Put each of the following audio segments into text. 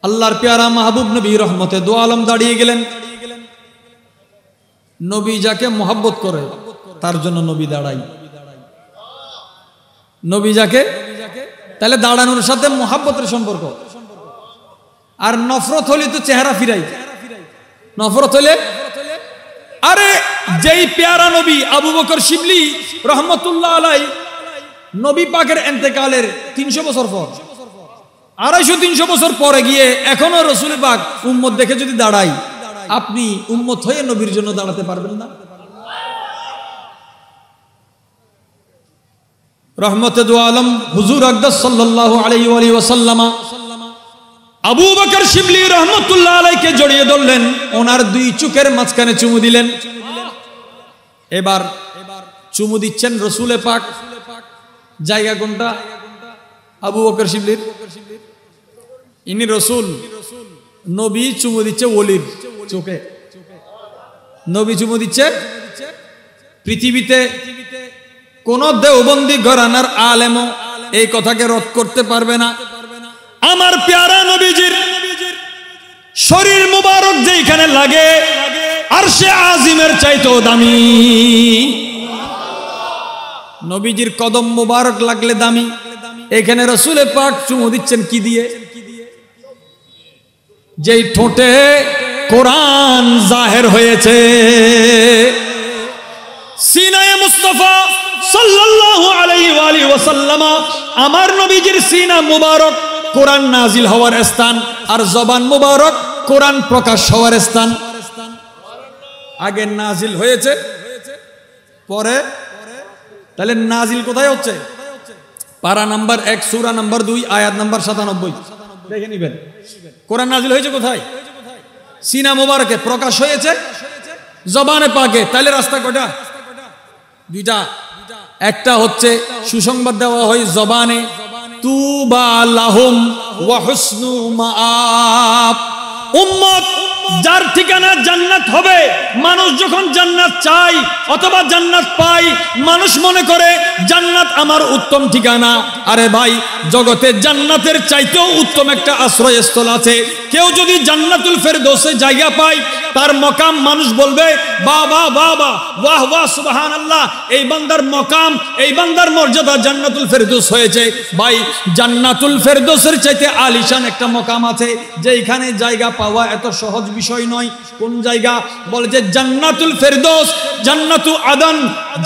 আল্লাহর প্যারা মাহবুব নবী রহমতে দো আলম দাঁড়িয়ে গেলেন। নবী যাকে মোহাব্বত করে তার জন্য নবী দাঁড়াই। নবী যাকে, তাহলে দাঁড়ানোর সাথে মোহাব্বতের সম্পর্ক। আর নফরত হলে তো চেহারা ফিরাই, নফরত হলে আরে যেই প্যারা নবী আবু বকর শিবলি রহমতুল্লাহ আলাই নবী পাকের ইন্তেকালের 300 বছর পর, 250-300 বছর পরে গিয়ে এখনো রসুল পাক উম্মত দেখে যদি দাঁড়াই, আপনি উম্মত হয়ে নবীর জন্য দাঁড়াতে পারবেন না? রহমতে দু আলম হুজুর আকদাস সাল্লাল্লাহু আলাইহি ওয়াসাল্লাম আবু বকর শিবলি রহমতুল্লাহ আলাইকে জড়িয়ে ধরলেন, ওনার 2 চোখের মাঝখানে চুমু দিলেন। এবার চুমু দিচ্ছেন রসুলে পাক, জায়গা কোনটা? আবু বকর শিবলির। ইনি রসুল, নবী চুমু দিচ্ছে ওলির চোখে, নবী চুমু দিচ্ছে। পৃথিবীতে কোন দেওবন্দি ঘরানার আলেমও এই কথাকে রদ করতে পারবে না। আমার প্যারা নবীজির শরীর মুবারক যেখানে লাগে আরশে আজিমের চাইতেও দামি, নবীজির কদম মুবারক লাগলে দামি। এখানে রসুলে পাক চুমু দিচ্ছেন কি দিয়ে? যেই ঠোঁটে কোরআন জাহের হয়েছে। সিনায়ে মুস্তাফা সাল্লাল্লাহু আলাইহি ওয়াসাল্লাম, আমার নবীজির সিনা মুবারক কোরআন নাজিল হওয়ার স্থান, আর জবান মুবারক কোরআন প্রকাশ হওয়ার স্থান। আগে নাজিল হয়েছে, পরে তাহলে নাজিল কোথায় হচ্ছে? পারা নাম্বার 1 সূরা নাম্বার 2 আয়াত নাম্বার 97 দেখে নিবেন। কোরআন নাজিল হয়েছে কোথায়? সিনা মুবারকে প্রকাশ হয়েছে, জবানে পাকে। তাহলে রাস্তা কয়টা? 2টা। একটা হচ্ছে সুসংবাদ দেওয়া হয় জবানে, তুবা লাহুম ওয়া হুসনু মাআব, উম্মত যার ঠিকানা জান্নাত হবে। মানুষ যখন জান্নাত চায় অথবা জান্নাত পায়, মানুষ মনে করে জান্নাত আমার উত্তম ঠিকানা। আরে ভাই, জগতে জান্নাতের চাইতেও উত্তম একটা আশ্রয়স্থল আছে। কেউ যদি জান্নাতুল ফেরদৌসে জায়গা পায়, তার মকাম মানুষ বলবে বাহ বাহ বাহ বাহ, ওয়াহ ওয়াহ, সুবহানাল্লাহ, এই বান্দার মকাম, এই বান্দার মর্যাদা জান্নাতুল ফেরদৌস হয়েছে। ভাই, জান্নাতুল ফেরদৌসের চাইতে আলিশান একটা মকাম আছে, যেখানে জায়গা পাওয়া এত সহজ বিষয় নয়। কোন জায়গা? বলে যে জান্নাতুল ফেরদৌস, জান্নাতু আদন,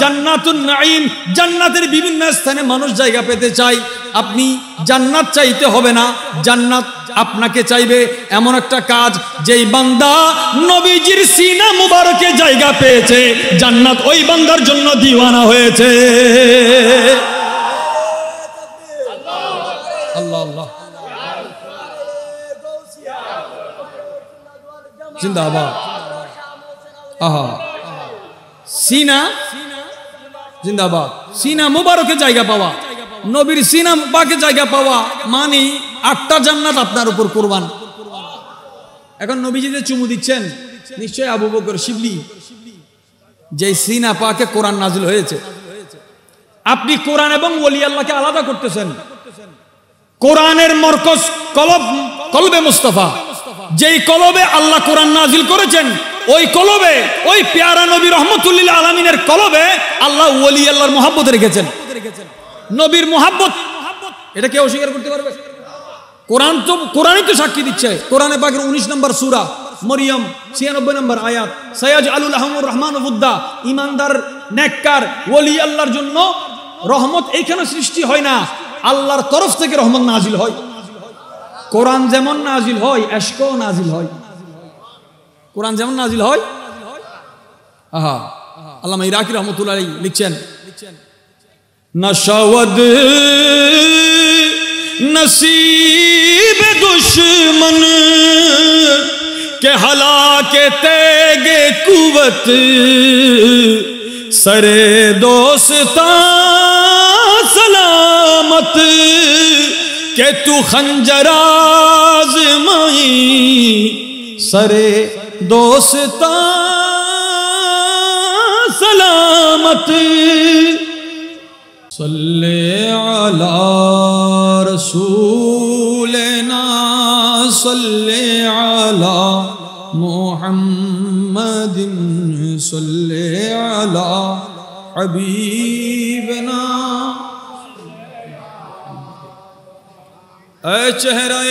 জান্নাতুন নাঈম, জান্নাতের বিভিন্ন স্থানে মানুষ জায়গা পেতে চায়। আপনি জান্নাত চাইতে হবে না, জান্নাত আপনাকে চাইবে। এমন একটা কাজ, যেই বান্দা নবীজির সিনা মুবারকে জায়গা পেয়েছে, জান্নাত ওই বান্দার জন্য দিওয়ানা হয়েছে। আল্লাহ আল্লাহ, জিন্দাবাদ। আহা, সিনা জিন্দাবাদ। সিনা মুবারকে জায়গা পাওয়া, নবীর সিনা পাকে জায়গা পাওয়া মানে 8টা জান্নাত আপনার উপর কুরবান। এখন নবীজি যে চুমু দিচ্ছেন, নিশ্চয় আবু বকর শিবলি, যে সিনা পাকে কোরআন নাজিল হয়েছে। আপনি কোরআন এবং ওলি আল্লাহকে আলাদা করতেছেন। কোরআনের মরকজ কলবে মুস্তাফা, যেই কলবে আল্লাহ কোরআন নাজিল করেছেন, ওই কলবে, ওই প্যারা নবী রহমতুল্লিল আলামিনের কলবে আল্লাহ ওলি আল্লাহর মুহাব্বত রেখেছেন। নবীর মুহাব্বত, এটা কেউ অস্বীকার করতে পারবে? কোরআন তো, কোরআনই তো সাক্ষী দিচ্ছে। কোরআনে পাকের 19 নম্বর সূরা মরিয়ম 96 নম্বর আয়াত, সায়াজআলু লাহুমুর রহমানু উদ্দা, ঈমানদার নেককার ওলি আল্লাহর জন্য রহমত এইখানে সৃষ্টি হয় না, আল্লাহর তরফ থেকে রহমত নাজিল হয়। কোরআন যেমন নাজিল হয়, ইশকও নাজিল হয়। কোরআন যেমন নাজিল হয়, আহা, আল্লামা ইরাকি রহমতুল্লাহ আলাইহি লিখছেন, নশাওয়াদ नसीब दुश्मन के हलाके तेगे कुवत सरे दोस्ता सलामत के तू खंजराज माई सरे दोस्ता सलामत सल्ले अला रसूलना صلی علی محمد صلی علی حبیبنا. اے چہرہ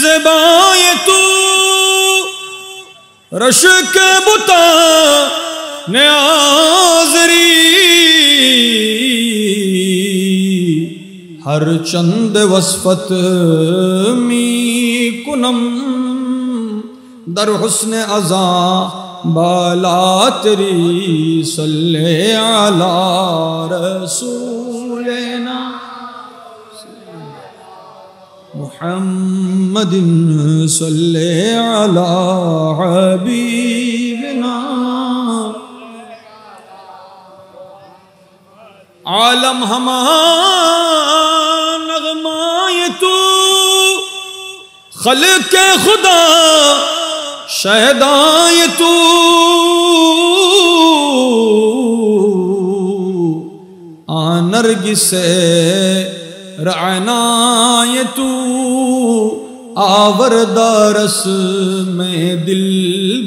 زیبائے تو رشک بتا نیازری، ہر چند وصفت می کنم در حسن عزا بالا تیری. صلی علی رسولنا محمد صلی علی حبیبنا. عالم ہما نغمائے تو خلق خدا شہدائے تو، نرگس رعنائے تو، آوردہ رس میں دل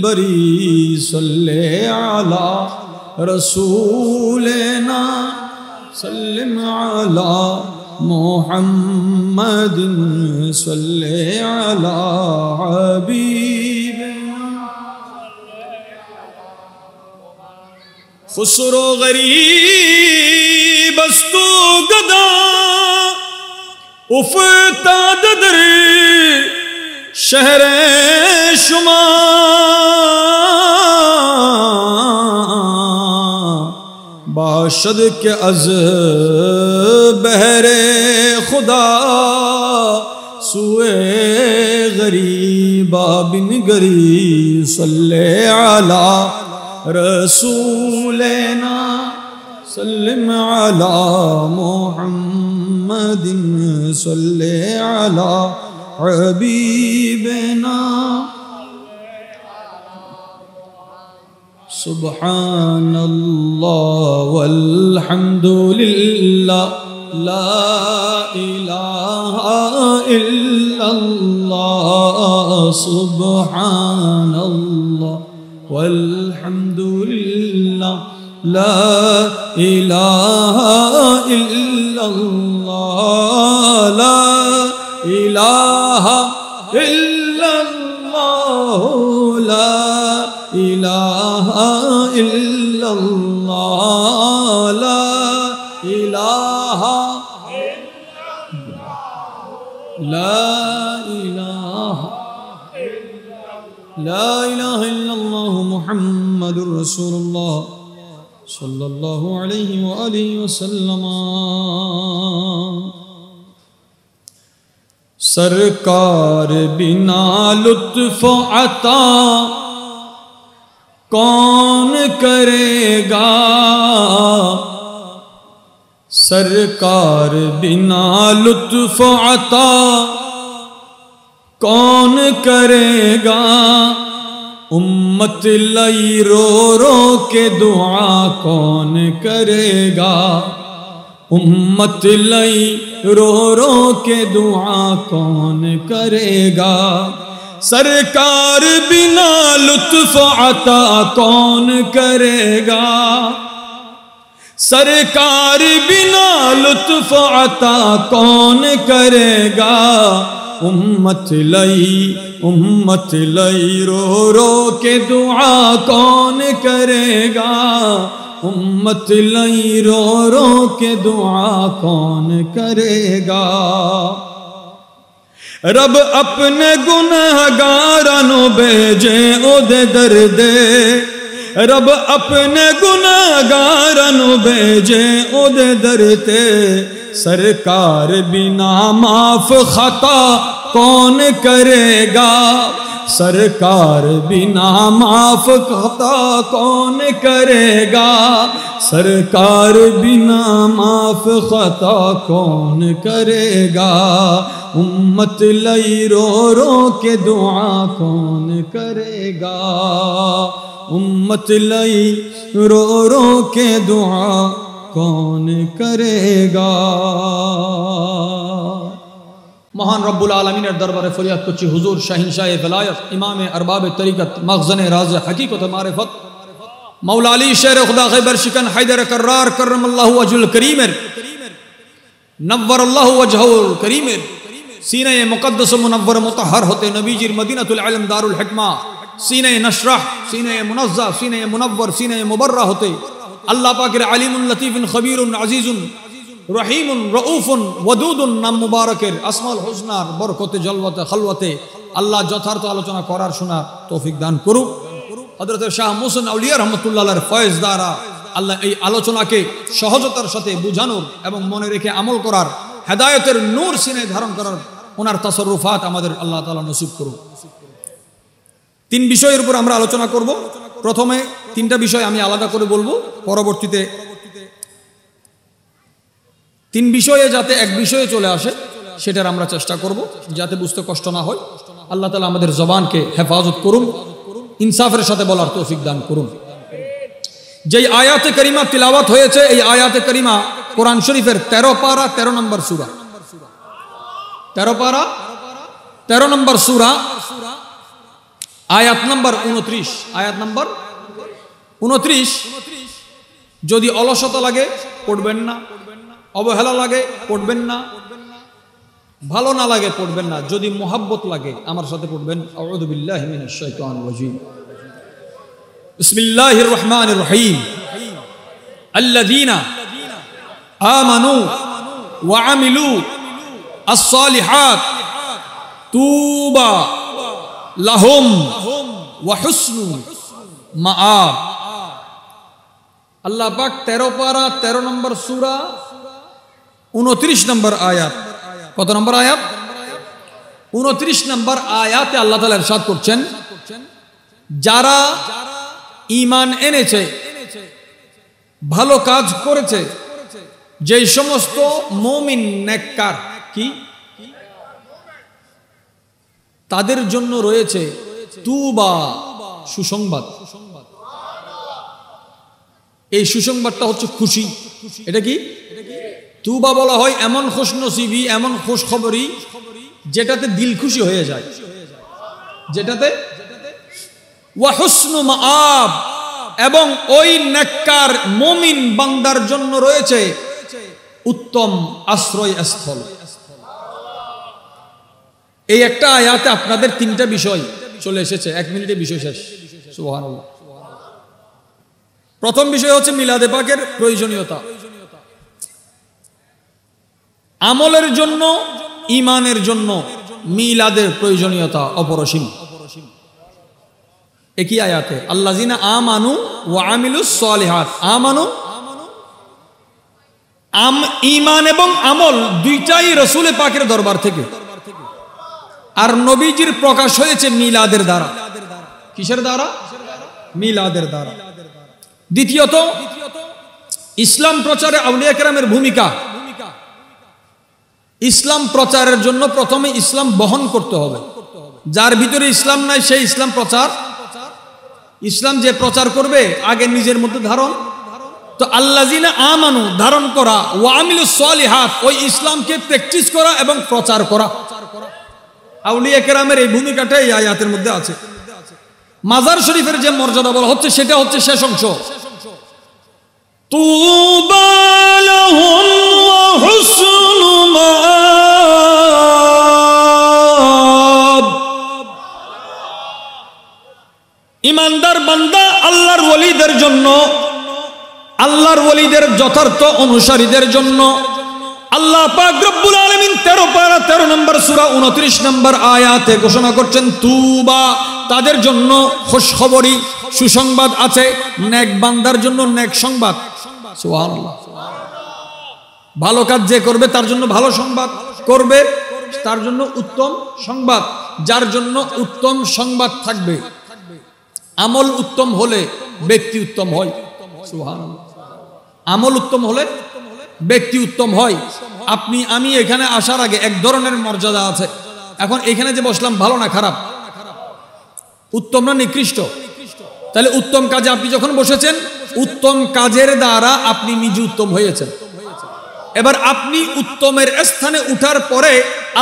بری. صلی علی رسولنا سلم علی محمد صلی علی حبیبنا. خسرو غریب استو گدا افتاد در شہر شما، باشد کے از بحر خدا سوئے غریبا بن گری. صلی علی رسولنا سلم علی محمد صلی علی حبیبنا. سبحان اللہ والحمد للہ لا الہ الا اللہ. سبحان اللہ والحمد للہ لا الہ الا اللہ. لا الہ الا اللہ لا الہ الا اللہ. لا الہ لا الہ الا اللہ محمد رسول اللہ صلی اللہ علیہ وآلہ وسلم. سرکار بنا لطف عطا کون کرے گا، سرکار بنا لطف عطا کون کرے گا. امت لئی رو رو کے دعا کون کرے گا، امت لئی رو رو کے دعا کون کرے گا. سرکار بنا لطف عطا کون کرے گا، سرکار بنا لطف عطا کون کرے گا. امت لئی رو رو کے دعا کون کرے گا، امت لئی رو رو کے دعا کون کرے گا. رب اپنے گناہگاراں نو بھیجے او دے دردے، رب اپنے گناہگاراں نو بھیجے او دے درتے. سرکار بنا معاف خطا کون کرے گا، سرکار بنا معاف خطا کون کرے گا، سرکار بنا معاف خطا کون کرے گا. امت لئی رو رو کے دعا کون کرے گا، امت لئی رو رو کے دعا کون کرے گا. মহান রব্বুল আলমিনের দরবারে ফরিয়াদ করছি, হুজুর শাহিন শাহ বেলায়ত ইমামে আরবাবে তরিকত মখজনে রাজ হकीकत মারিফত মৌলা আলী শের খুদা খৈবর শিকন হায়দার কর্রার কররামাল্লাহু ওয়াজহুল করিমের নব্বরাল্লাহু ওয়াজহুল করিমের सीने मुक़द्दस मुनव्वर मुतहहर होते नबीजीर मदीनतुल इल्म दारुल हिकमा सीने नशरह सीने मुनज़्ज़ा सीने मुनव्वर सीने मुबर्रा होते अल्लाह पाकेर अलीमुन लतीफुन खबीरुन अजीजुन रहीमुन रऊफुन वदूदुन नाम मुबारकेर असमाउल हुस्नार बरकते जलवते खलवते अल्लाह যথার্থ আলোচনা করার শোনার তৌফিক দান করুক। হযরত শাহ মুহসিন আউলিয়া রাহমাতুল্লাহ আলাইহির ফয়েজ দ্বারা আল্লাহ এই আলোচনাকে সহজতার সাথে বুঝানোর এবং মনে রেখে আমল করার হেদায়েতের নূর সিনায় ধারণ করার ওনার তাসাররুফাত আমাদের আল্লাহ তাআলা নসিব করুন। তিন বিষয়ের উপর আমরা আলোচনা করব। প্রথমে তিনটা বিষয় আমি আলাদা করে বলবো, পরবর্তীতে তিন বিষয়ে যাতে এক বিষয়ে চলে আসে সেটার আমরা চেষ্টা করব, যাতে বুঝতে কষ্ট না হয়। আল্লাহ তাআলা আমাদের জবানকে হেফাজত করুন, ইনসাফের সাথে বলার তৌফিক দান করুন। যেই আয়াতে করিমা তিলাওয়াত হয়েছে এই আয়াতে করিমা কোরআন শরীফের 13 পারা 13 নম্বর সূরা, 13 পারা 13 নম্বর সূরা, আয়াত নম্বর 29। আয়াত নম্বর 29। যদি অলসতা লাগে পড়বেন না, অবহেলা লাগে পড়বেন না, ভালো না লাগে পড়বেন না, যদি মুহাব্বত লাগে আমার সাথে পড়বেন। আউযু বিল্লাহি মিনাশ শাইতানির রাজীম। বিসমিল্লাহির রহমানির রহিম। আল্লাযীনা আমানু ওয়া আমিলু আস-সালিহাত তুবা লাহুম ওয়া হুসনু মাআব। আল্লাহ পাক 13 পারা 13 নম্বর সূরা 29 নম্বর আয়াত। কত নম্বর আয়াত? 29 নম্বর আয়াতে আল্লাহ তাআলা ইরশাদ করছেন, যারা ঈমান এনেছে, ভালো কাজ করেছে, যেই সমস্ত মুমিন নেককার কি তাদের জন্য রয়েছে তুবা, সুসংবাদ। এই সুসংবাদটা হচ্ছে খুশি। এটা কি? তুবা বলা হয় এমন খুশনসিবি, এমন খুশখবরি যেটাতে দিল খুশি হয়ে যায়, যেটাতে ওয়া হুসনু মাআব, এবং ওই নেককার মুমিন বান্দার জন্য রয়েছে উত্তম আশ্রয়স্থল। এই একটা আয়াতে আপনাদের তিনটা বিষয় চলে এসেছে, 1 মিনিটে বিষয় শেষ। সুবহানাল্লাহ। প্রথম বিষয় হচ্ছে মিলাদে পাকের প্রয়োজনীয়তা। আমলের জন্য, ঈমানের জন্য মিলাদের প্রয়োজনীয়তা অপরিসীম। একই আয়াতে আল্লাযীনা আমানু ওয়া আমিলুস সালিহাত। আমানু, ঈমান এবং আমল দুইটাই রাসূল পাকের দরবার থেকে, আর নবীজির প্রকাশ হয়েছে মিলাদের দ্বারা। কিসের দ্বারা? মিলাদের দ্বারা। দ্বিতীয়ত, ইসলাম প্রচারে আউলিয়া কেরামের ভূমিকা। ইসলাম প্রচারের জন্য প্রথমে ইসলাম বহন করতে হবে। যার ভিতরে ইসলাম নাই সেই ইসলাম প্রচার, ইসলাম যে প্রচার করবে আগে নিজের মধ্যে ধারণ। তো আল্লাযীনা আমানু ধারণ করা, ওয়া আমিলুস সালিহাত ওই ইসলামকে প্র্যাকটিস করা এবং প্রচার করা। আউলিয়া কেরামের এই ভূমিকাটা এই আয়াতের মধ্যে আছে। মাজার শরীফের যে মর্যাদা বলা হচ্ছে সেটা হচ্ছে শেষ অংশ। তুবা লাহুম ওয়া হুসনু মাআব। ঈমানদার বান্দা আল্লাহর ওলিদের জন্য, আল্লাহর ওলিদের যথার্থ অনুসারীদের জন্য আল্লাহ পাক রব্বুল আলামিন 13 পারা 13 নম্বর সূরা 29 নম্বর আয়াতে ঘোষণা করছেন তুবা, তাদের জন্য খুশখবরি, সুসংবাদ আছে। নেক বান্দার জন্য নেক সংবাদ। সুবহানাল্লাহ। ভালো কাজ যে করবে তার জন্য ভালো সংবাদ, করবে তার জন্য উত্তম সংবাদ, যার জন্য উত্তম সংবাদ থাকবে। আমল উত্তম হলে ব্যক্তি উত্তম হয়। সুবহানাল্লাহ। আমল উত্তম হলে ব্যক্তি উত্তম হয়। আপনি আমি এখানে আসার আগে এক ধরনের মর্যাদা আছে। এখন এখানে যে বসলাম ভালো না খারাপ? উত্তম না নিকৃষ্ট? তাহলে উত্তম কাজে আপনি যখন বসেছেন, উত্তম কাজের দ্বারা আপনি নিজে উত্তম হয়েছেন। এবার আপনি উত্তমের স্থানে উঠার পরে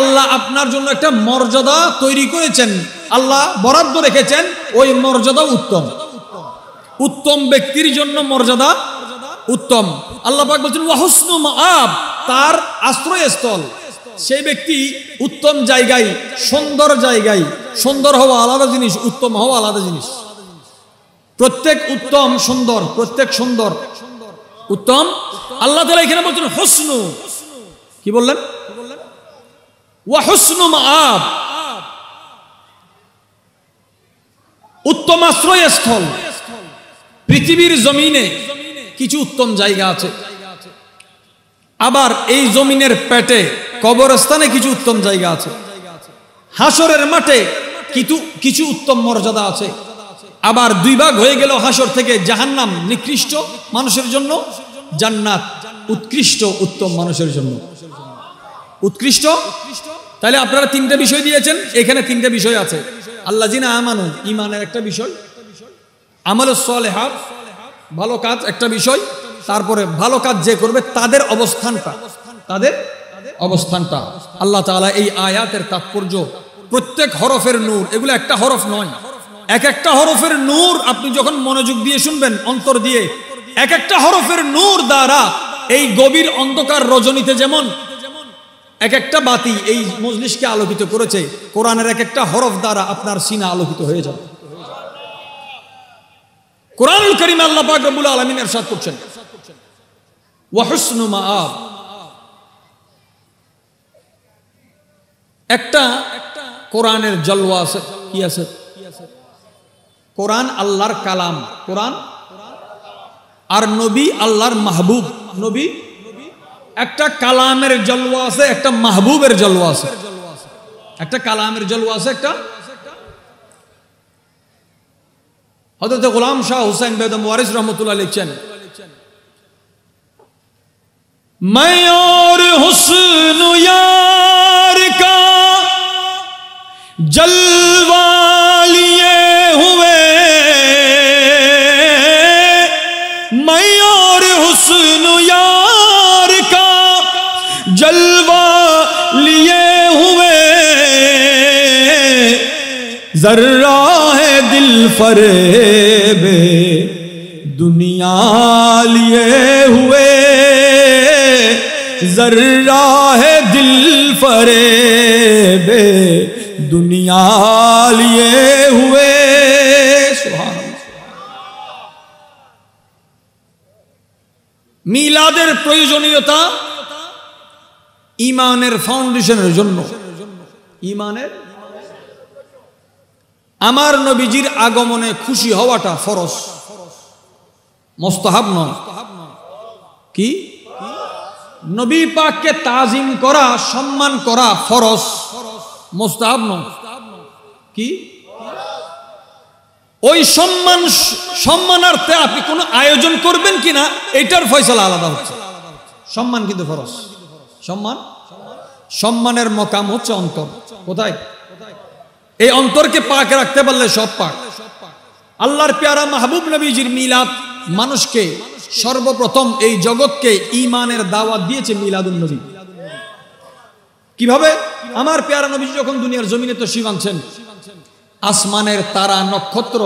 আল্লাহ আপনার জন্য একটা মর্যাদা তৈরি করেছেন, আল্লাহ বরাদ্দ রেখেছেন, ওই মর্যাদা উত্তম। উত্তম ব্যক্তির জন্য মর্যাদা উত্তম। আল্লাহ পাক বলছেন ওয়া হুসনু মাআব, তার আশ্রয়স্থল। সেই ব্যক্তি উত্তম জায়গায়, সুন্দর জায়গায়। সুন্দর হওয়া আলাদা জিনিস, উত্তম হওয়া আলাদা জিনিস। প্রত্যেক উত্তম সুন্দর, প্রত্যেক সুন্দর উত্তম। আল্লাহ তাআলা এখানে বলছেন হুসনু, কি বললেন? ওয়া হুসনু মাআব, উত্তম আশ্রয়স্থল। পৃথিবীর জমিনে কিছু উত্তম জায়গা আছে, আবার এই জমিনের পেটে কবরস্থানে কিছু উত্তম জায়গা আছে, হাসরের মাঠে কিছু উত্তম মর্যাদা আছে। আবার দুই ভাগ হয়ে গেল হাসর থেকে, জাহান্নাম নিকৃষ্ট মানুষের জন্য, জান্নাত উৎকৃষ্ট উত্তম মানুষের জন্য। উৎকৃষ্ট, তাহলে আপনারা তিনটা বিষয় দিয়েছেন, এখানে তিনটা বিষয় আছে। আল্লাযিনা আমানু, ঈমানের একটা বিষয়, আমালুস সালিহাত ভালো কাজ একটা বিষয়, তারপরে ভালো কাজ যে করবে তাদের অবস্থানটা। আল্লাহ তাআলা এই আয়াতের তাৎপর্য, প্রত্যেক হরফের নূর, এগুলো একটা হরফ নয়, এক একটা হরফের নূর আপনি যখন মনোযোগ দিয়ে শুনবেন অন্তর দিয়ে, এক একটা হরফের নূর দ্বারা এই গভীর অন্ধকার রজনীতে যেমন এক একটা বাতি এই মজলিসকে আলোকিত করেছে, কোরআনের এক একটা হরফ দ্বারা আপনার সিনা আলোকিত হয়ে যাবে। কোরআনুল কারীমে আল্লাহ পাক রব্বুল আলামিন ইরশাদ করছেন ওয়া হুসনু মাআব। একটা কোরআনের জলওয়া আছে, কি আছে? কোরআন আল্লাহর কালাম, কোরআন আর নবী আল্লাহর মাহবুব। নবী একটা কালামের জলওয়া আছে, একটা মাহবুবের জলওয়া আছে। একটা কালামের জলওয়া আছে, একটা হযরত গোলাম শাহ হুসাইন বেগম ওয়ারিস রহমতুল্লাহ লিখছেন मैं और हुस्न यार का जलवा लिए हुए, मैं और हुस्न यार का जलवा लिए हुए, जर्रा है दिल फरेबे दुनिया लिए हुए, जर्रा है दिल फरेबे दुनिया लिए हुए। सुभान अल्लाह। মিলাদের প্রয়োজনীয়তা ঈমানের ফাউন্ডেশনের জন্য। ঈমানের, আমার নবীজির আগমনে খুশি হওয়াটা ফরজ, মুস্তাহাব নয়। কি? নবী পাককে তাজিম করা, সম্মান করা ফরজ, মুস্তাহাব নয়। কি? ওই সম্মানার্থে আপনি কোনো আয়োজন করবেন কিনা এটার ফয়সালা আলাদা হচ্ছে। সম্মান কিন্তু ফরজ। সম্মানের মকাম হচ্ছে অন্তর। কোথায়? এই অন্তরকে পাক রাখতে পারলে সব পাক। আল্লাহর প্যারা মাহবুব নবীজির মিলাদ মানুষকে সর্বপ্রথম এই জগৎকে ঈমানের দাওয়াত দিয়েছে মিলাদুন নবী। কিভাবে? আমার প্যারা নবী যখন দুনিয়ার জমিনে তশরিফ আনছেন, আসমানের তারা নক্ষত্র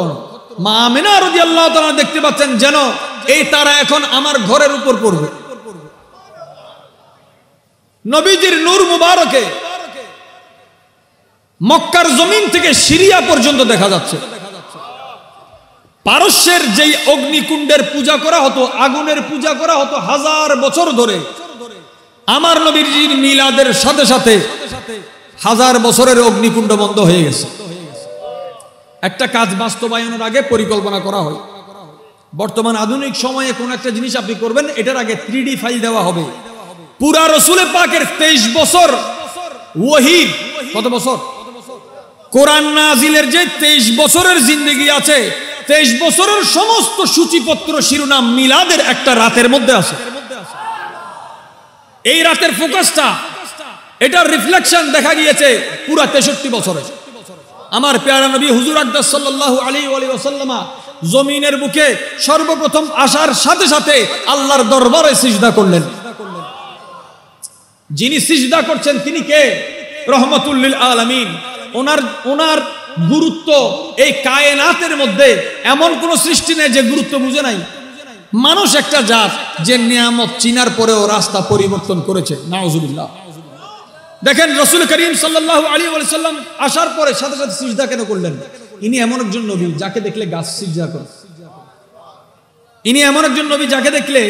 মা আমিনা রাদিয়াল্লাহু তাআলা দেখতে পাচ্ছেন যেন এই তারা এখন আমার ঘরের উপর পড়বে। নবীজির নূর মুবারকে মক্কার জমিন থেকে সিরিয়া পর্যন্ত দেখা যাচ্ছে। পারস্যের যেই অগ্নিকুণ্ডের পূজা করা হতো, আগুনের পূজা করা হতো হাজার বছর ধরে, আমার নবীজির মিলাদের সাথে সাথে হাজার বছরের অগ্নিকুণ্ড বন্ধ হয়ে গেছে। একটা কাজ বাস্তবায়নের আগে পরিকল্পনা করা হয়। বর্তমান আধুনিক সময়ে কোন একটা জিনিস আপনি করবেন, এটার আগে 3D ফাইল দেওয়া হবে। পুরা রসুল পাকের 23 বছর ওহী, কত বছর? কোরআন নাজিলের যে 23 বছরের জিন্দেগি আছে, 23 বছরের সমস্ত সূচিপত্র শিরোনাম মিলাদের একটা রাতের মধ্যে আছে। এই রাতের ফোকাসটা, এটার রিফ্লেকশন দেখা গিয়েছে পুরা 63 বছরে। আমার প্যারা নবী হুজুর আকদাস সাল্লাল্লাহু আলাইহি ওয়াসাল্লাম জমিনের বুকে সর্বপ্রথম আসার সাথে সাথে আল্লাহর দরবারে সিজদা করলেন। যিনি সিজদা করছেন তিনি কে? রহমাতুল লিল আলামিন। ওনার গুরুত্ব এই কায়নাতের মধ্যে এমন কোন সৃষ্টি নেই যে গুরুত্ব বুঝে নাই। মানুষ একটা জাত যে নিয়ামত চিনার পরেও রাস্তা পরিবর্তন করেছে, নাউজুবিল্লাহ। দেখেন রাসূল করিম সাল্লাল্লাহু আলাইহি ওয়াসাল্লাম আসার পরে সাথে সাথে সিজদা কেন করলেন? ইনি এমন একজন নবী যাকে দেখলে গাছ সিজদা করে। ইনি এমন একজন নবী যাকে দেখলে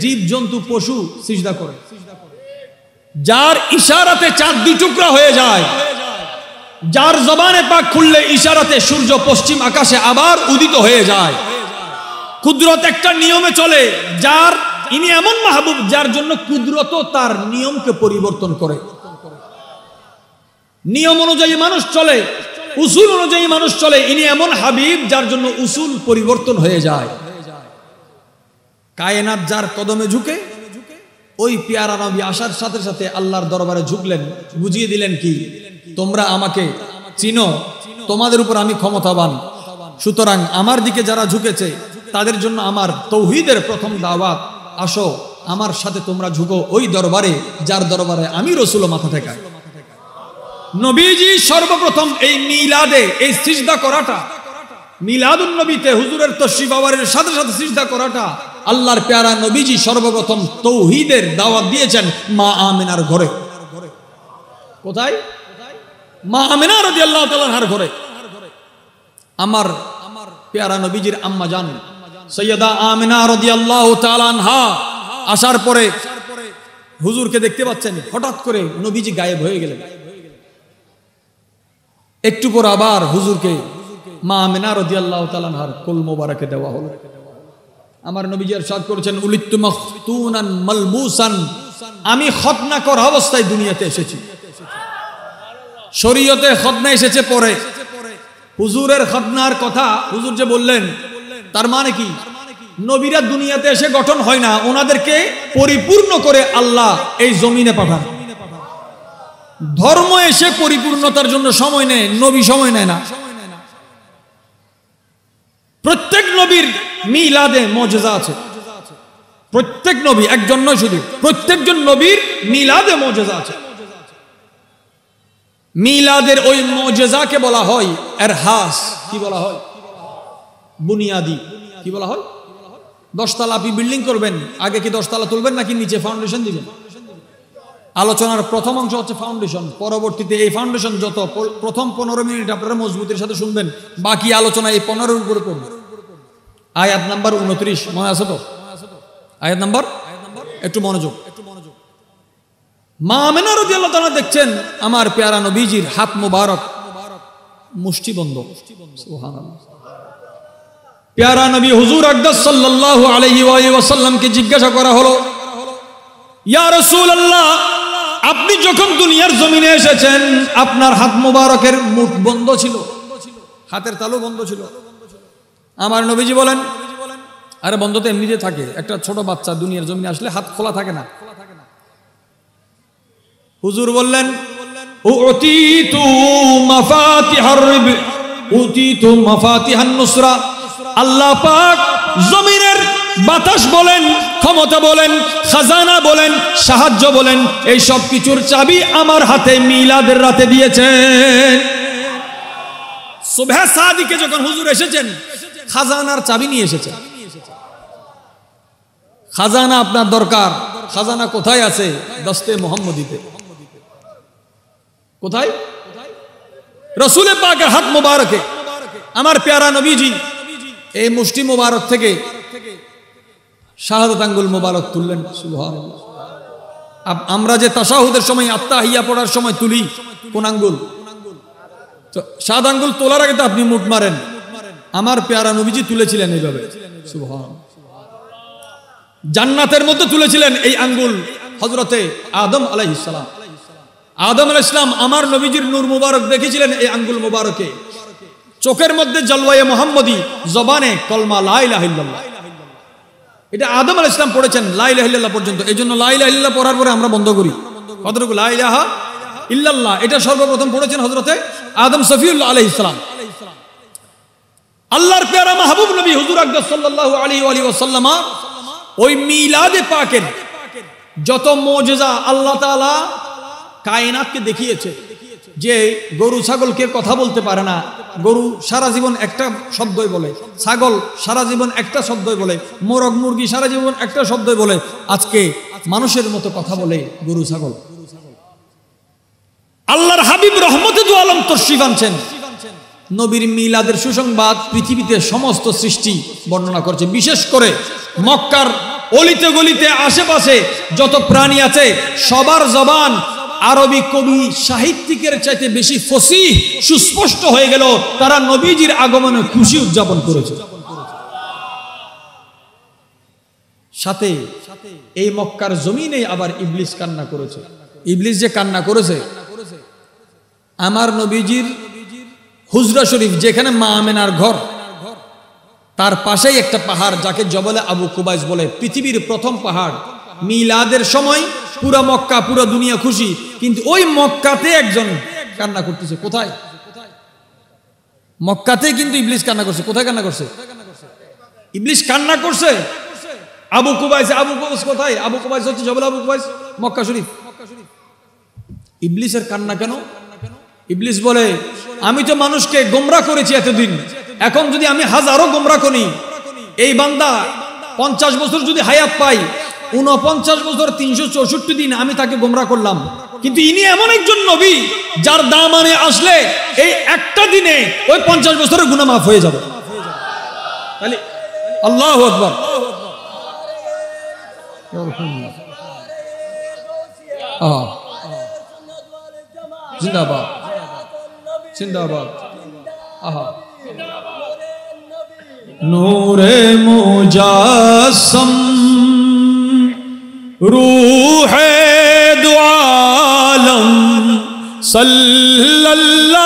জীব জন্তু পশু সিজদা করে। যার ইশারাতে চাঁদ দুই টুকরা হয়ে যায়, যার জবানে পাক খুললে ইশারাতে সূর্য পশ্চিম আকাশে আবার উদিত হয়ে যায়। কুদরত একটা নিয়মে চলে, ইনি এমন মাহবুব যার জন্য কুদরত তার নিয়মকে পরিবর্তন করে। নিয়ম অনুযায়ী মানুষ চলে, উসুল অনুযায়ী মানুষ চলে। ইনি এমন হাবিব যার জন্য উসুল পরিবর্তন হয়ে যায়। কায়নাত যার কদমে ঝুঁকে, ওই পেয়ারা নবী আসার সাথে সাথে আল্লাহর দরবারে ঝুঁকলেন, বুঝিয়ে দিলেন কি, তোমরা আমাকে চিনো, তোমাদের উপর আমি ক্ষমতাবান, সুতরাং আমার দিকে যারা ঝুঁকেছে তাদের জন্য আমার তৌহিদের প্রথম দাওয়াত, আসো আমার সাথে তোমরা ঝুঁকো ওই দরবারে যার দরবারে আমি রাসূল মাথা ঠেকাই। নবীজি সর্বপ্রথম এই মিলাদে, এই সিজদা করাটা, মিলাদুন নবীতে হুজুরের তশরিফ আওয়ারের সাথে সাথে সিজদা করাটা, আল্লাহর প্যারা নবীজি সর্বপ্রথম তৌহিদের দাওয়াত দিয়েছেন মা আমিনার ঘরে। কোথায়? মা আমিনা রাদিয়াল্লাহু তাআলা আনহার ঘরে। আমার প্যারা নবীজির আম্মা জান সৈয়দা আমিনা রাদিয়াল্লাহু তাআলা আনহা আসার পরে হুজুরকে দেখতে পাচ্ছেন, হঠাৎ করে নবীজি গায়েব হয়ে গেলেন। একটু পর আবার হুজুরকে মা আমিনা রাদিয়াল্লাহু তাআলা আনহার কোল মোবারকে দেওয়া হলো। আমার নবীজি ইরশাদ করেছেন, উলিতু মাখতুনান মালবুসান, আমি খতনা করা অবস্থায় দুনিয়াতে এসেছি। শরীয়তে খতনা এসেছে পরে, হুজুরের খতনার কথা হুজুর যে বললেন তার মানে কি? নবীরা দুনিয়াতে এসে গঠন হয় না, ওনাদেরকে পরিপূর্ণ করে আল্লাহ এই জমিনে পাঠান। ধর্ম এসে পরিপূর্ণতার জন্য সময় নেয়, নবী সময় নেয় না। প্রত্যেক নবীর মিলাদে মুজিজা আছে। প্রত্যেক নবী, একজন নয় শুধু, প্রত্যেকজন নবীর মিলাদে মুজিজা আছে। মিলাদের ওই মুজিজাকে বলা হয় ইরহাস। কি বলা হয়? বুনিয়াদি। কি বলা হয়? 10 তলা আপনি বিল্ডিং করবেন, আগে কি 10 তলা তুলবেন নাকি নিচে ফাউন্ডেশন দিবেন? আলোচনার প্রথম অংশ হচ্ছে ফাউন্ডেশন, পরবর্তীতে এই ফাউন্ডেশন যত প্রথম 15 মিনিট আপনারা মজবুতের সাথে শুনবেন, বাকি আলোচনা এই 15-এর উপরে করবে। আয়াত নাম্বার 29 মনে আছে তো? আয়াত নাম্বার, একটু মনোযোগ। মা আমিনা রাদিয়াল্লাহু তাআলা দেখছেন আমার প্যারা নবীজির হাত মুবারক মুষ্টিবন্ধ। সুবহানাল্লাহ। প্যারা নবী হুজুর আকদাস সাল্লাল্লাহু আলাইহি ওয়াসাল্লামকে জিজ্ঞাসা করা হলো, ইয়া রাসূলুল্লাহ, আপনি যখন দুনিয়ার জমিনে এসেছেন আপনার হাত মুবারকের মুঠ বন্ধ ছিল, হাতের তালু বন্ধ ছিল। আমার নবীজি বলেন, আরে বন্ধ তো এমনিতে থাকে, একটা ছোট বাচ্চা দুনিয়ার জমিনে আসলে হাত খোলা থাকে না। হুজুর বললেন, উতিতু মাফাতিহান নুসরা, আল্লাহ পাক জমিনের বাতাস বলেন, ক্ষমতা বলেন, খাজানা বলেন, সাহায্য বলেন, এই সব কিছুর চাবি আমার হাতে মিলাদের রাতে দিয়েছেন। সুবহ সাদিকে যখন হুজুর এসেছেন খাজানার চাবি নিয়ে এসেছেন। খাজানা আপনার দরকার, খাজানা কোথায় আছে? দস্তে মুহাম্মদীতে। কোথায়? রাসূলে পাকের হাত মুবারকে। আমার প্যারা নবীজি এই মুষ্টি মুবারক থেকে শাহাদাত আঙ্গুল মুবারক তুললেন। সুবহানাল্লাহ। আমরা যে তাশাহুদের সময় আত্তাহিয়া পড়ার সময় তুলি কোন আঙ্গুল? তো শাহাদ আঙ্গুল তোলার আগে তো আপনি মুঠ মারেন, আমার প্যারা নবীজি তুলেছিলেন এইভাবে। সুবহানাল্লাহ। জান্নাতের মধ্যে তুলেছিলেন এই আঙ্গুল হযরতে আদম আলাইহিস সালাম। আদম আলাইহিস সালাম আমার নবীজির নূর মুবারক দেখেছিলেন এই আঙ্গুল মুবারকে। চোখের মধ্যে জলওয়ায়ে মুহাম্মদী, জবানে কলমা লা ইলাহা ইল্লাল্লাহ। এটা আদম আলাইহিস সালাম পড়েছেন লা ইলাহা ইল্লাল্লাহ পর্যন্ত। এইজন্য লা ইলাহা ইল্লাল্লাহ পড়ার পরে আমরা বন্ধ করি। কতটুকু? লা ইলাহা ইল্লাল্লাহ এটা সর্বপ্রথম পড়েছেন হযরতে আদম সফিউল্লাহ আলাইহিস সালাম। আল্লাহর প্যারা মাহবুব নবী হুজুর আকদাস সাল্লাল্লাহু আলাইহি ওয়াসাল্লাম ওই মিলাদে পাকের যত মুজিজা আল্লাহ তাআলা কায়নাতকে দেখিয়েছে, যে গরু ছাগলকে কথা বলতে পারে না, গরু সারা জীবন একটা শব্দই বলে, ছাগল সারা জীবন একটা শব্দই বলে, মোরগ মুরগি সারা জীবন একটা শব্দই বলে, আজকে মানুষের মতো কথা বলে গরু ছাগল। আল্লাহর হাবিব রহমতে দু আলম তশরিফ আনছেন, নবীর মিলাদের সুসংবাদ পৃথিবীতে সমস্ত সৃষ্টি বর্ণনা করছে। বিশেষ করে মক্কার অলিতে গলিতে আশেপাশে যত প্রাণী আছে সবার জবান আরবি কবি সাহিত্যিকের চাইতে বেশি ফসিহ সুস্পষ্ট হয়ে গেল, তারা নবীজির আগমনে খুশি উদযাপন করেছে। সাথে এই মক্কার জমিনে আবার ইবলিস কান্না করেছে। ইবলিস যে কান্না করেছে, আমার নবীজির হুজরা শরীফ যেখানে মা আমেনার ঘর, তার পাশেই একটা পাহাড় যাকে জবলে আবু কুবাইস বলে, পৃথিবীর প্রথম পাহাড়। মিলাদের সময় পুরা মক্কা পুরা দুনিয়া খুশি, কিন্তু ওই মক্কাতে একজন কান্না করতেছে। কোথায়? মক্কাতে কিন্তু ইবলিস কান্না করছে। কোথায় কান্না করছে? ইবলিস কান্না করছে আবু কুবাইস। আবু কুবাইস কোথায়? আবু কুবাইস হচ্ছে জবল আবু কুবাইস, মক্কা শরীফ। ইবলিসের কান্না কেন? ইবলিস বলে, আমি তো মানুষকে গোমরা করেছি এতদিন, এখন যদি আমি হাজারো গোমরা করি, এই বান্দা 50 বছর যদি হায়াত পাই, 49 বছর 364 দিন আমি তাকে গোমরা করলাম, কিন্তু ইনি এমন একজন নবী যার দামানে আসলে এই একটা দিনে ওই 50 বছরের গুনাহ মাফ হয়ে যাবে। তাহলে আল্লাহু আকবার। জিন্দাবাদ জিন্দাবাদ। আহা, নূরে মুজাসসম রূহে দু আলম সাল্লাল্লাহু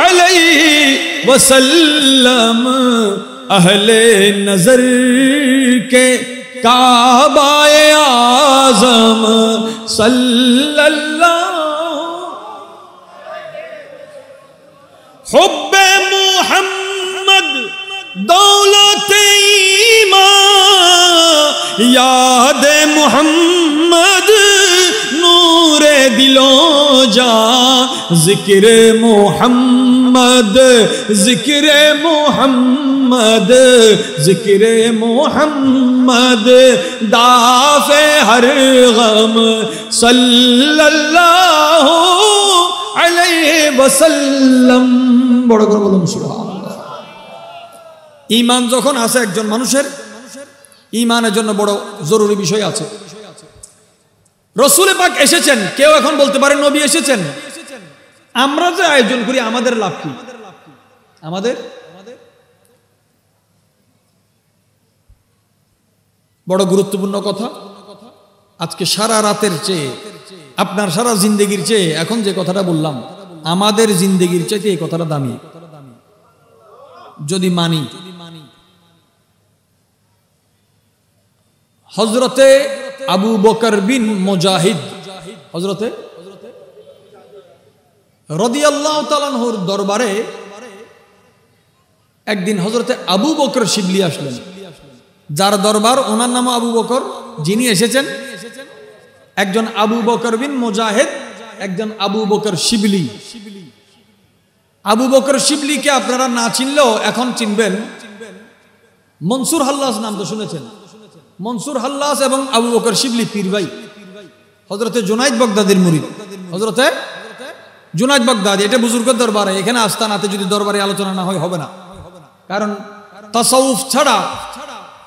আলাইহি ওয়াসাল্লাম, আহলে নজর কে কাবায়ে আজম সাল্লাল্লাহু, हुब्बे मुहम्मद दौलत ईमान, याद मुहम्मद नूरे दिलो जा, जिक्र मुहम्मद जिक्र मुहम्मद जिक्र मुहम्मद, दाफे हर गम सल्लल्लाहु আলাইহি ওয়াসাল্লাম। বড় করে বলুন সুবহানাল্লাহ। ঈমান যখন আছে একজন মানুষের, ঈমানের জন্য বড় জরুরি বিষয় আছে। রাসূল পাক এসেছেন, কেউ এখন বলতে পারে নবী এসেছেন, আমরা যে আয়োজন করি আমাদের লাভ কি? আমাদের বড় গুরুত্বপূর্ণ কথা। আজকে সারা রাতের চেয়ে, আপনার সারা জিন্দেগির চেয়ে এখন যে কথাটা বললাম, আমাদের জিন্দেগির চাইতে এই কথাটা দামি যদি মানি। হযরতে আবু বকর বিন মুজাহিদ, হযরতে রাদিয়াল্লাহু তাআলা আনহুর দরবারে একদিন হযরতে আবু বকর শিবলি আসলেন, যার দরবার, ওনার নাম আবু বকর। যিনি এসেছেন একজন আবু বকর বিন মুজাহিদ, একজন আবু বকর শিবলি। আবু বকর শিবলিকে আপনারা না চিনলেও এখন চিনবেন। মনসুর হাল্লাস নাম তো শুনেছেন। মনসুর হাল্লাস এবং আবু বকর শিবলি পীর ভাই। হযরতে জুনাইদ বাগদাদির মুরিদ, হযরতে জুনাইদ বাগদাদি। এটা বুজুর্গের দরবারে, এখানে আস্তানাতে যদি দরবারে আলোচনা না হয় হবে না, কারণ তাসাউফ ছাড়া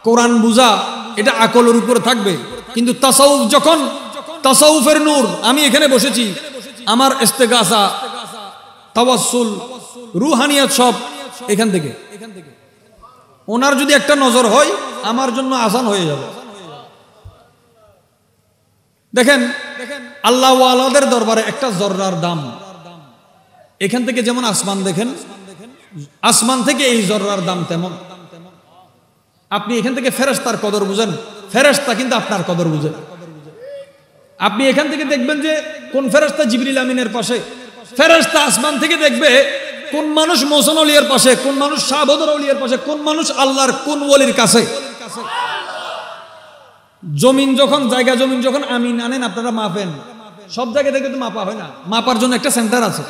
কোরআন বুঝা এটা আকলের উপর থাকবে। কিন্তু তাসাউফ যখন, তাসাউফের নূর, আমি এখানে বসেছি, আমার ইস্তেগাসা, তাওয়াসসুল, রুহানিয়াত সব এখান থেকে। ওনার যদি একটা নজর হয় আমার জন্য আসান হয়ে যাবে। দেখেন আল্লাহ ওয়ালাদের দরবারে একটা জর্রার দাম, এখান থেকে যেমন আসমান দেখেন, আসমান থেকে এই জর্রার দাম তেমন। আপনি এখান থেকে ফেরেশতার কদর বুঝেন, ফেরেশতা কিন্তু আপনার কদর বুঝে। আপনি এখান থেকে দেখবেন যে কোন ফেরেশতা জিবরিল আমিনের পাশে, ফেরেশতা আসমান থেকে দেখবে কোন মানুষ মোহসেন ওলিয়ার পাশে, কোন মানুষ শাহ বদর ওলিয়ার পাশে, কোন মানুষ আল্লাহর কোন ওলির কাছে। জমিন যখন জায়গা জমিন যখন আমিন আনেন আপনারা মাপেন, সব জায়গা থেকে তো মাপা হয় না, মাপার জন্য একটা সেন্টার আছে।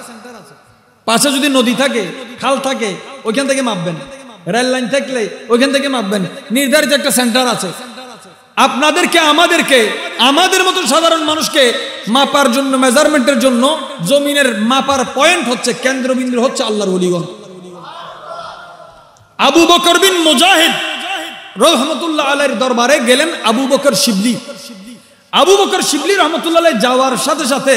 পাশে যদি নদী থাকে, খাল থাকে, ওইখান থেকে মাপবেন। রেল লাইন থাকলে ওইখান থেকে মাপবেন। নির্ধারিত একটা সেন্টার আছে। আপনাদেরকে, আমাদেরকে, আমাদের মতো সাধারণ মানুষকে মাপার জন্য, মেজারমেন্টের জন্য জমিনের মাপার পয়েন্ট হচ্ছে, কেন্দ্রবিন্দু হচ্ছে আল্লাহর ওলিগণ। আবু বকর বিন মুজাহিদ রহমতুল্লাহ আলাইহির দরবারে গেলেন আবু বকর শিবলি। আবু বকর শিবলি রহমতুল্লাহ আলাইহি যাওয়ার সাথে সাথে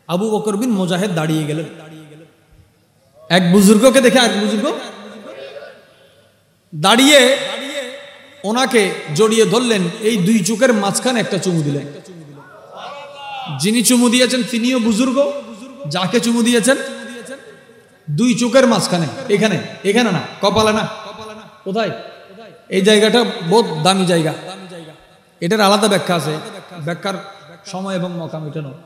আবু বকর বিন মুজাহিদ দাঁড়িয়ে গেলেন। এক বুজুর্গকে দেখে এক বুজুর্গ দাঁড়িয়ে ওনাকে জড়িয়ে ধরলেন, এই দুই চোখের মাঝখানে একটা চুমু দিলেন। যিনি চুমু দিয়েছেন তিনিও বুজুর্গ, যাকে চুমু দিয়েছেন দুই চোখের মাঝখানে, এখানে, এখানে না, কপালে না, কোথায়? এই জায়গাটা বহুত দামি জায়গা, এটার আলাদা ব্যাখ্যা আছে, ব্যাখ্যার সময় এবং মকাম এটা নয়।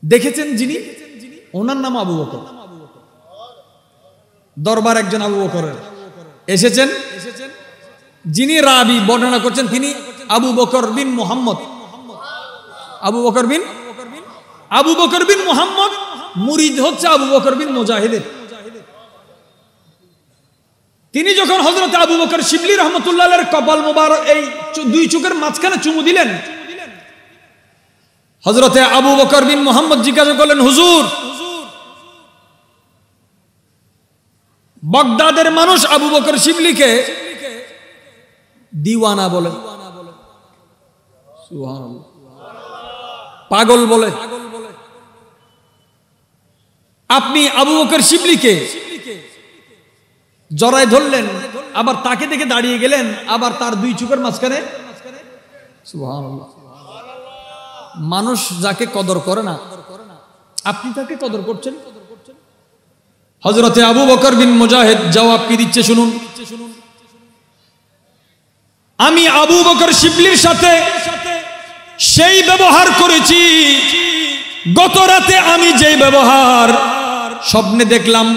দেখেছেন যিনি, ওনার নাম আবু বকর। দরবার একজন আবু বকরের এসেছেন, যিনি রাবি বর্ণনা করছেন তিনি আবু বকর বিন মুহাম্মদ। আবু বকর বিন মুহাম্মদ মুরিদ হচ্ছে আবু বকর বিন মুজাহিদের। তিনি যখন হযরত আবু বকর শিবলি রহমতুল্লাহ আলাইহির কপাল মোবারক এই দুই চোখের মাঝখানে চুমু দিলেন, হযরতে আবু বকর বিন মুহাম্মদ জিজ্ঞাসা করলেন, হুজুর, বাগদাদের মানুষ আবু বকর শিবলিকে দিওয়ানা বলে, সুবহানাল্লাহ, পাগল বলে। আপনি আবু বকর শিবলিকে জড়ায় ধরলেন, আবার তাকে দেখে দাঁড়িয়ে গেলেন, আবার তার দুই চোখের মাঝখানে, সুবহানাল্লাহ। মানুষ যাকে কদর করে না, আপনি তাকে কদর করছেন। হযরতে আবু বকর বিন মুজাহিদ জবাব কি দিচ্ছে শুনুন। আমি আবু বকর শিবলির সাথে সেই ব্যবহার করেছি, গত রাতে আমি যেই ব্যবহার স্বপ্নে দেখলাম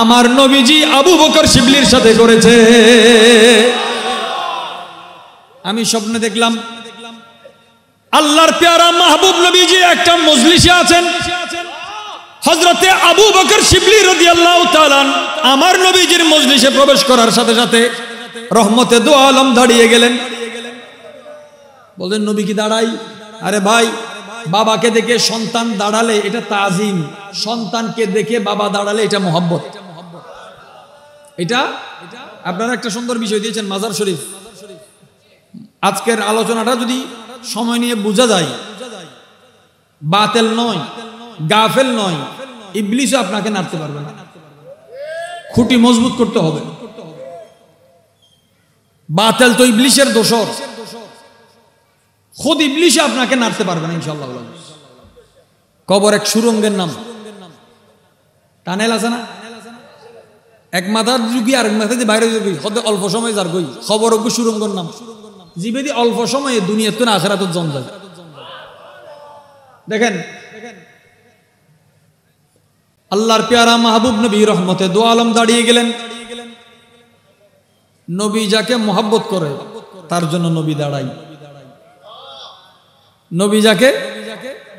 আমার নবীজি আবু বকর শিবলির সাথে করেছে। আমি স্বপ্নে দেখলাম আল্লাহর পেয়ারা মাহবুব নবীজি একটা মজলিসে আছেন, হযরতে আবু বকর শিবলি রাদিয়াল্লাহু তাআলা আমার নবীজির মজলিসে প্রবেশ করার সাথে সাথে রহমতে দু আলম দাঁড়িয়ে গেলেন। বলেন নবী কি দাঁড়াই? আরে ভাই, বাবাকে দেখে সন্তান দাঁড়ালে এটা তাজিম, সন্তানকে দেখে বাবা দাঁড়ালে এটা মোহাব্বত। এটা আপনারা একটা সুন্দর বিষয় দিয়েছেন, মাজার শরীফ। আজকের আলোচনাটা যদি সময় নিয়ে বোঝা যায়, বাতেল নয়, গাফেল নয়, ইবলিসও আপনাকে নাড়তে পারবে না। খুঁটি মজবুত করতে হবে। বাতেল তো ইবলিসের দোসর, খুদ ইবলিসে আপনাকে নাড়তে পারবে না ইনশাআল্লাহ। কবর এক সুরঙ্গের নাম, টানেল আছে না, এক মাথার যুগি আর এক মাথা দিয়ে বাইরে যাবি, অল্প সময় যার গই খবর সুরঙ্গের নাম। জীবেদি অল্প সময়ে দুনিয়াতে না আখেরাত জঞ্জাল। দেখেন আল্লাহর পেয়ারা মাহবুব নবী রহমতে দু আলম দাঁড়িয়ে গেলেন। নবী যাকে মোহাব্বত করে তার জন্য নবী দাঁড়াই। নবী যাকে,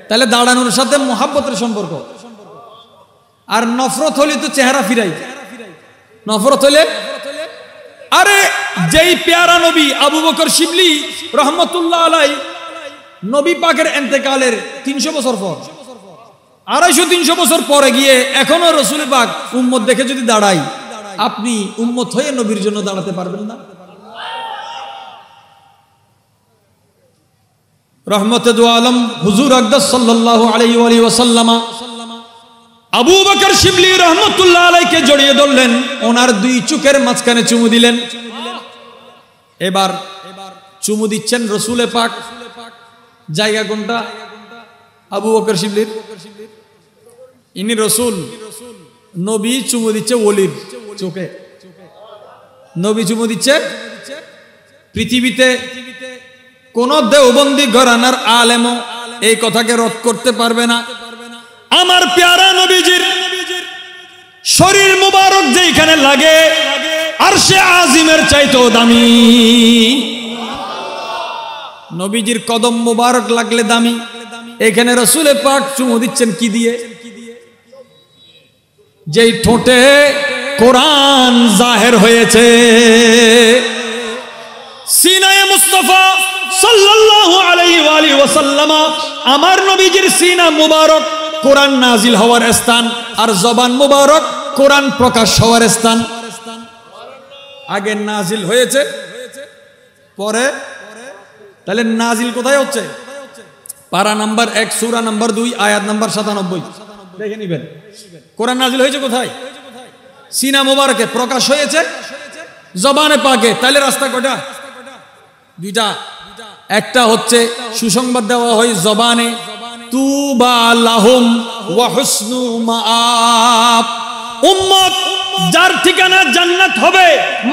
তাহলে দাঁড়ানোর সাথে মোহাব্বতের সম্পর্ক। আর নফরত হলে তো চেহারা ফিরাই, নফরত হলে, আরে যেই পেয়ারা নবী আবু বকর শিবলি রহমতুল্লাহ আলাই নবী পাকের ইন্তেকালের 300 বছর পর, 250-300 বছর পরে গিয়ে এখনো রসুল পাক উম্মত দেখে যদি দাঁড়াই, আপনি উম্মত হয়ে নবীর জন্য দাঁড়াতে পারবেন না? রহমতে দু আলম হুজুর আকদাস সাল্লাল্লাহু আলাইহি ওয়াসাল্লাম আবু বকর শিবলি রহমতুল্লাহ আলাইকে জড়িয়ে ধরলেন, ওনার দুই চোখের মাঝখানে চুমু দিলেন। এবার চুমু দিচ্ছেন রসুল পাক, জায়গা কোনটা? আবু বকর শিবলির। ইনি রসুল, নবী চুমু দিচ্ছে ওলির চোখে। নবী চুমু দিচ্ছে। পৃথিবীতে কোন দেওবন্দি ঘরানার আলেমও এই কথাকে রদ করতে পারবে না। আমার প্যারা নবীজির শরীর মুবারক যেখানে লাগে আরশে আজিমের চাইতেও দামি। নবীজির কদম মুবারক লাগলে দামি। এখানে রাসূল পাক চুমু দিচ্ছেন কি দিয়ে? যেই ঠোঁটে কোরআন জাহের হয়েছে। সিনায়ে মুস্তাফা সাল্লাল্লাহু আলাইহি ওয়া আলিহি ওয়াসাল্লাম, আমার নবীজির সিনা মুবারক কোরআন নাজিল হওয়ার স্থান, আর জবান মুবারক কোরআন প্রকাশ হওয়ার স্থান। আগে নাজিল হয়েছে, পরে তাহলে নাজিল কোথায় হচ্ছে? পারা নাম্বার 1 সূরা নাম্বার 2 আয়াত নাম্বার 97 দেখে নেবেন। কোরআন নাজিল হয়েছে কোথায়? সিনা মুবারকে। প্রকাশ হয়েছে জবানে পাকে। তাহলে রাস্তা কয়টা? দুইটা। একটা হচ্ছে সুসংবাদ দেওয়া হয় জবানে, তুবা লাহুম ওয়া হুসনু মাআব। উম্মত যার ঠিকানা জান্নাত হবে।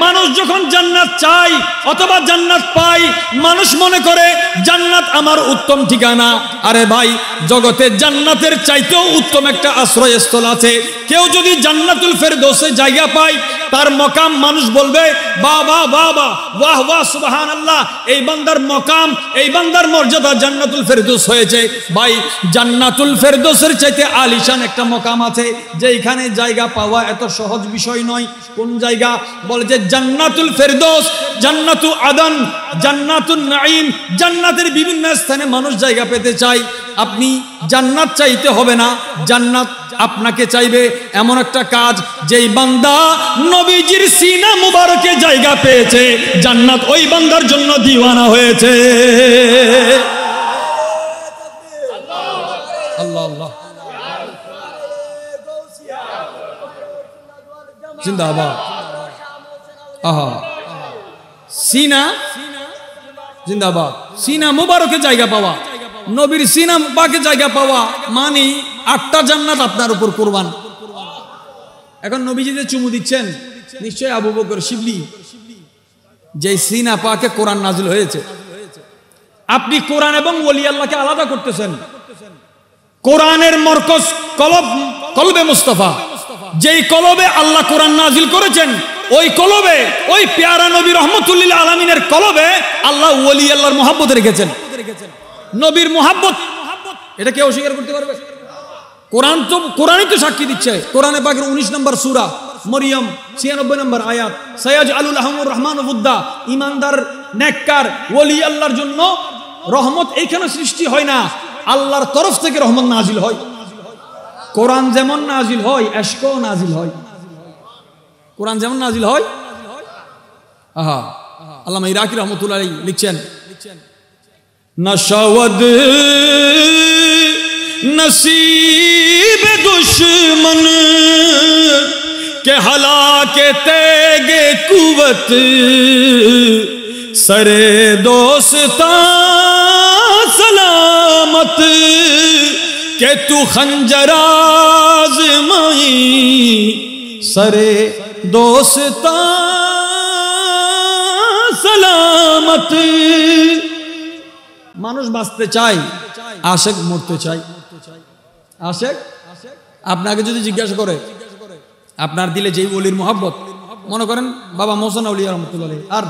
মানুষ যখন জান্নাত চায় অথবা জান্নাত পায়, মানুষ মনে করে জান্নাত আমার উত্তম ঠিকানা। আরে ভাই, জগতে জান্নাতের চাইতেও উত্তম একটা আশ্রয়স্থল আছে। কেউ যদি জান্নাতুল ফেরদৌসে জায়গা পায়, তার মকাম মানুষ বলবে বাবা বাবা, ওয়াহ ওয়াহ, সুবহানাল্লাহ, এই বান্দার মকাম, এই বান্দার মর্যাদা জান্নাতুল ফেরদৌস হয়েছে। ভাই, জান্নাতুল ফেরদৌসের চাইতে আলিশান একটা মকাম আছে, যেখানে জায়গা পাওয়া এত সহজ বিষয় নয়। কোন জায়গা? বলে যে জান্নাতুল ফেরদৌস, জান্নাতু আদন, জান্নাতুন নাঈম, জান্নাতের বিভিন্ন স্থানে মানুষ জায়গা পেতে চায়। আপনি জান্নাত চাইতে হবে না, জান্নাত আপনাকে চাইবে। এমন একটা কাজ, যেই বান্দা নবীজির সিনা মুবারকে জায়গা পেয়েছে, জান্নাত ওই বান্দার জন্য দিওয়ানা হয়েছে। আল্লাহ আল্লাহ, জিন্দাবাদ। আহা, সিনা জিন্দাবাদ। সিনা মুবারকে জায়গা পাওয়া, নবীর সিনা পাকে জায়গা পাওয়া মানে 8টা জান্নাত আপনার উপর কুরবান। এখন নবীজিতে চুমু দিচ্ছেন, নিশ্চয় আবু বকর শিবলি, যে সিনা পাকে কোরআন নাজিল হয়েছে। আপনি কোরআন এবং ওলি আল্লাহকে আলাদা করতেছেন। কোরআনের মরকজ কলবে মুস্তাফা, যেই কলবে আল্লাহ কোরআন নাজিল করেছেন, ওই কলবে, ওই পেয়ারা নবী রহমতুল লিল আলামিনের কলবে আল্লাহ ওলি আল্লাহর মুহাব্বত রেখেছেন। নবীর মুহাব্বত, এটা কেউ অস্বীকার করতে পারবে? কোরআনই তো সাক্ষী দিচ্ছে। কোরআনে পাকের 19 নম্বর সূরা মরিয়ম 96 নম্বর আয়াত, সায়াজআলুল লাহুমুর রহমানু বুদ্দা, ঈমানদার নেককার ওলি আল্লাহর জন্য রহমত এইখানে সৃষ্টি হয় না, আল্লাহর তরফ থেকে রহমত নাজিল হয়। কোরআন যেমন নাজিল হয়, ইশকও নাজিল হয়। কোরআন যেমন নাজিল হয়, আহা, আল্লামা ইরাকি রহমতুল্লাহ আলাইহি লিখছেন, নশাওয়াদ नसीब दुश्मन के हलाके तेगे कुवत सरे दोस्ता सलामत के तू खंजराज माई सरे दोस्ता सलामत। মানুষ বাঁচতে চায়, আশেক মরতে চায়। আশেক আপনাকে যদি জিজ্ঞাসা করে আপনার দিলে যেই ওলির মোহাব্বত, মনে করেন বাবা মোহসেন আউলিয়া রহমতুল্লাহ আলাইহি, আর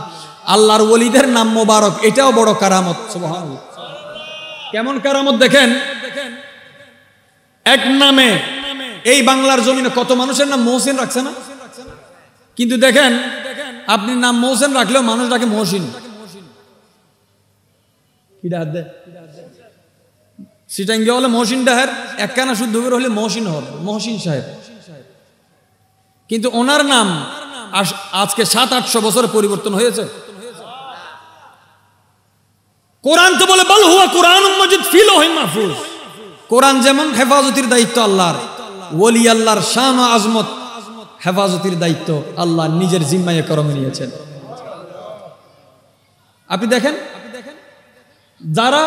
আল্লাহর ওলিদের নাম মোবারক, এটাও বড় কারামত। সুবহানাল্লাহ, কেমন কারামত দেখেন। এক নামে এই বাংলার জমিনে কত মানুষের নাম মোহসিন রাখছে না? কিন্তু দেখেন, আপনি নাম মোহসেন রাখলেও মানুষ ডাকে মহসিন। সিটাঙ্গে হলে মহসিন ডাহের, একখানা শুদ্ধ করে হলে মহসিন হল, মহসিন সাহেব। কিন্তু ওনার নাম আজকে 700-800 বছরে পরিবর্তন হয়েছে। কোরআন তো বলে বল হুয়া কুরআনুম মাজিদ ফি লাউহিল মাহফুজ। কোরআন যেমন হেফাজতের দায়িত্ব আল্লাহর, ওলি আল্লাহর শান ও আজমত হেফাজতের দায়িত্ব আল্লাহ নিজের জিম্মায় করমে নিয়েছেন। আপনি দেখেন, যারা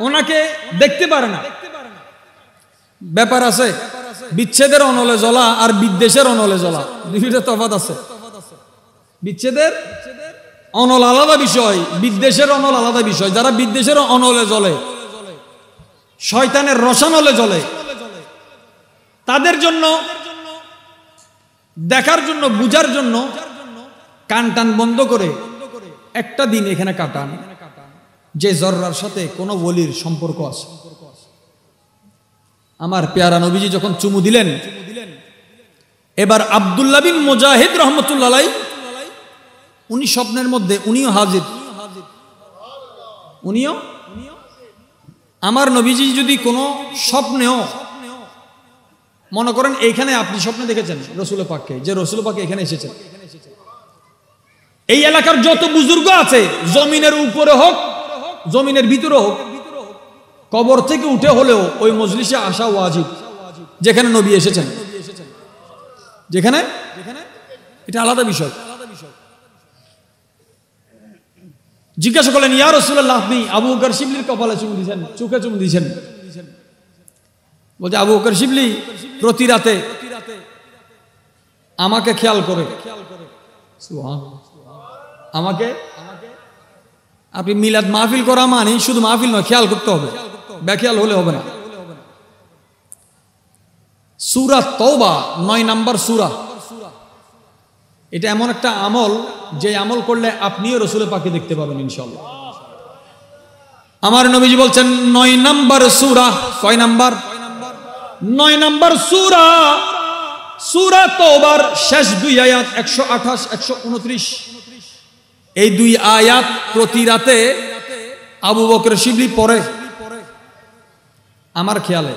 ওনাকে দেখতে পারে না, ব্যাপার আছে। বিচ্ছেদের অনলে জ্বলা আর বিদ্বেষের অনলে জ্বলা, দুইটা তফাৎ আছে। বিচ্ছেদের অনল আলাদা বিষয়, বিদ্বেষের অনল আলাদা বিষয়। যারা বিদ্বেষের অনলে জ্বলে, শয়তানের রসানলে জ্বলে, তাদের জন্য দেখার জন্য, বুঝার জন্য কান টান বন্ধ করে একটা দিন এখানে কাটান যে জররার সাথে কোনো ওলির সম্পর্ক আছে। আমার পেয়ারা নবীজি যখন চুমু দিলেন, এবার আব্দুল্লাহ বিন মুজাহিদ রহমতুল্লাহ আলাইহি উনি স্বপ্নের মধ্যে উনিও হাজির। উনিও আমার নবীজি যদি কোনো স্বপ্নেও মনে করেন এইখানে আপনি স্বপ্নে দেখেছেন রসুল পাককে, যে রসুল পাক এখানে এসেছেন, এই এলাকার যত বুজুর্গ আছে জমিনের উপরে হোক জমিনের ভিতরে হোক, কবর থেকে উঠে হলেও ওই মজলিসে আসা ওয়াজিব, যেখানে নবী এসেছেন, যেখানে এটা আলাদা বিষয়। জিজ্ঞাসা করলেন, ইয়া রাসূলুল্লাহ, আপনি আবু বকর শিবলির কপালে চুমু দিয়েছেন, চোখে চুমু দিয়েছেন? বলছে, আবু বকর শিবলি প্রতি রাতে আমাকে খেয়াল করে। আমাকে আপনি মিলাদ মাহফিল করা মানে শুধু মাহফিল নয়, খেয়াল করতে হবে, বেখেয়াল হলে হবে না। সূরা তওবা 9 নম্বর সূরা, এটা এমন একটা আমল যে আমল করলে আপনিও রসুল পাককে দেখতে পাবেন ইনশাআল্লাহ। আমার নবীজি বলছেন 9 নম্বর সূরা। কয় নাম্বার? 9 নম্বর সূরা। সূরা তওবার শেষ 2 আয়াত 128 129, এই 2 আয়াত প্রতি রাতে আবু বকর শিবলি পড়ে আমার খেয়ালে।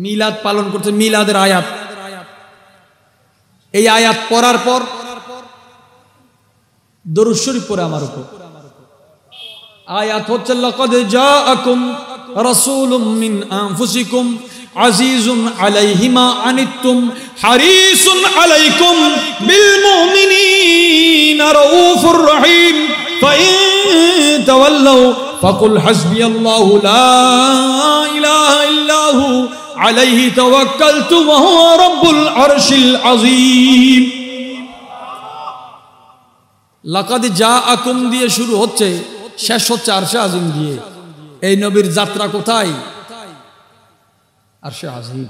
মিলাদ পালন করছে, মিলাদের আয়াত, এই আয়াত পড়ার পর দরুদ শরীফ পড়ে আমার উপর। আয়াত হচ্ছে, লাকাদ জাআকুম রাসূলুম মিন আনফুসিকুম আজিজুন আলাইহি মা আনিতুম হারিসুন আলাইকুম বিল মুমিনিনা রাউফুর রহিম ফাইন তাওয়াল্লাউ ফাকুল হাসবিয়াল্লাহু লা ইলাহা ইল্লাহু আলাইহি তাওয়াক্কালতু ওয়া হুয়া রাব্বুল আরশিল আযীম। লাকাদ জাআকুম দিয়ে শুরু হচ্ছে, শেষ হচ্ছে আরশে আযীম দিয়ে। এই নবীর যাত্রা কোথায়? আরশে আযীম।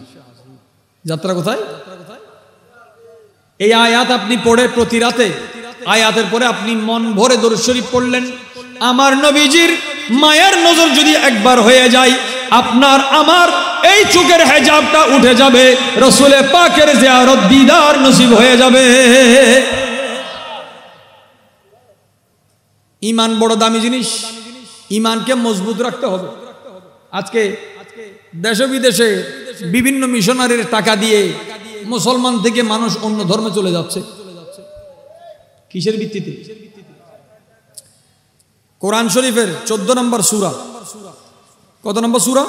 যাত্রা কোথায়? এই আয়াত আপনি পড়ে প্রতি রাতে, আয়াতের পরে আপনি মন ভরে দরুদ শরীফ পড়লেন, আমার নবীজির মায়ের নজর যদি একবার হয়ে যায়, আপনার আমার এই চোখের হেজাবটা উঠে যাবে, রসুলের পাকের জিয়ারত দিদার নসিব হয়ে যাবে। ঈমান বড় দামি জিনিস, ঈমানকে মজবুত রাখতে হবে। আজকে দেশে বিদেশে বিভিন্ন মিশনারির টাকা দিয়ে মুসলমান থেকে মানুষ অন্য ধর্মে চলে যাচ্ছে। কিসের ভিত্তিতে? কোরআন শরীফের 14 নম্বর সূরা। কত নম্বর সূরা?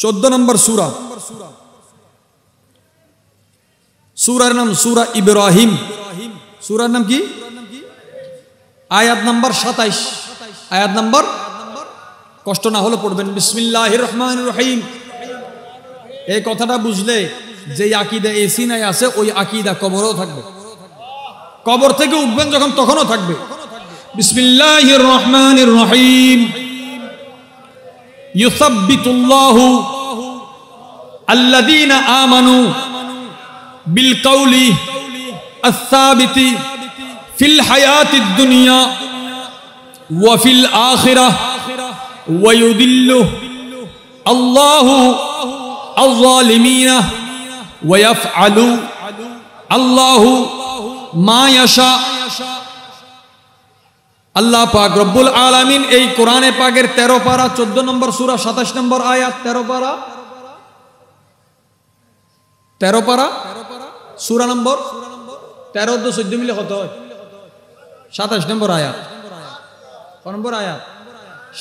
14 নম্বর সূরা। সূরার নাম সূরা ইব্রাহিম। সূরার নাম কি? আয়াত নাম্বার 27। আয়াত নাম্বার, কষ্ট না হলে পড়বেন, বিসমিল্লাহির রহমানির রহিম। এই কথাটা বুঝলে যে আকীদা এই সিনায় আছে, ওই আকীদা কবরেও থাকবে। কবর থেকে উঠবেন যখন, তখনও থাকবে। বিসমিল্লাহির রহমানির রহিম। ইউসাব্বিতুল্লাহু আল্লাযীনা আমানু বিল কাউলি আস-সাবিতি ফিল হায়াতিদ দুনিয়া ওয়া ফিল আখিরাহ ওয়া ইউদিল্লু আল্লাহু আয-যালিমিনা ওয়া ইয়াফআলু আল্লাহু মা ইয়াশা। আল্লাহ পাক রব্বুল আলামিন এই কোরআনে পাকের 13 পারা 14 নম্বর সূরা 27 নম্বর আয়াত, 13 পারা সূরা নম্বর 13 ও 14 মিলে কত হয়? 27 নম্বর আয়াত। কোন নম্বর আয়াত?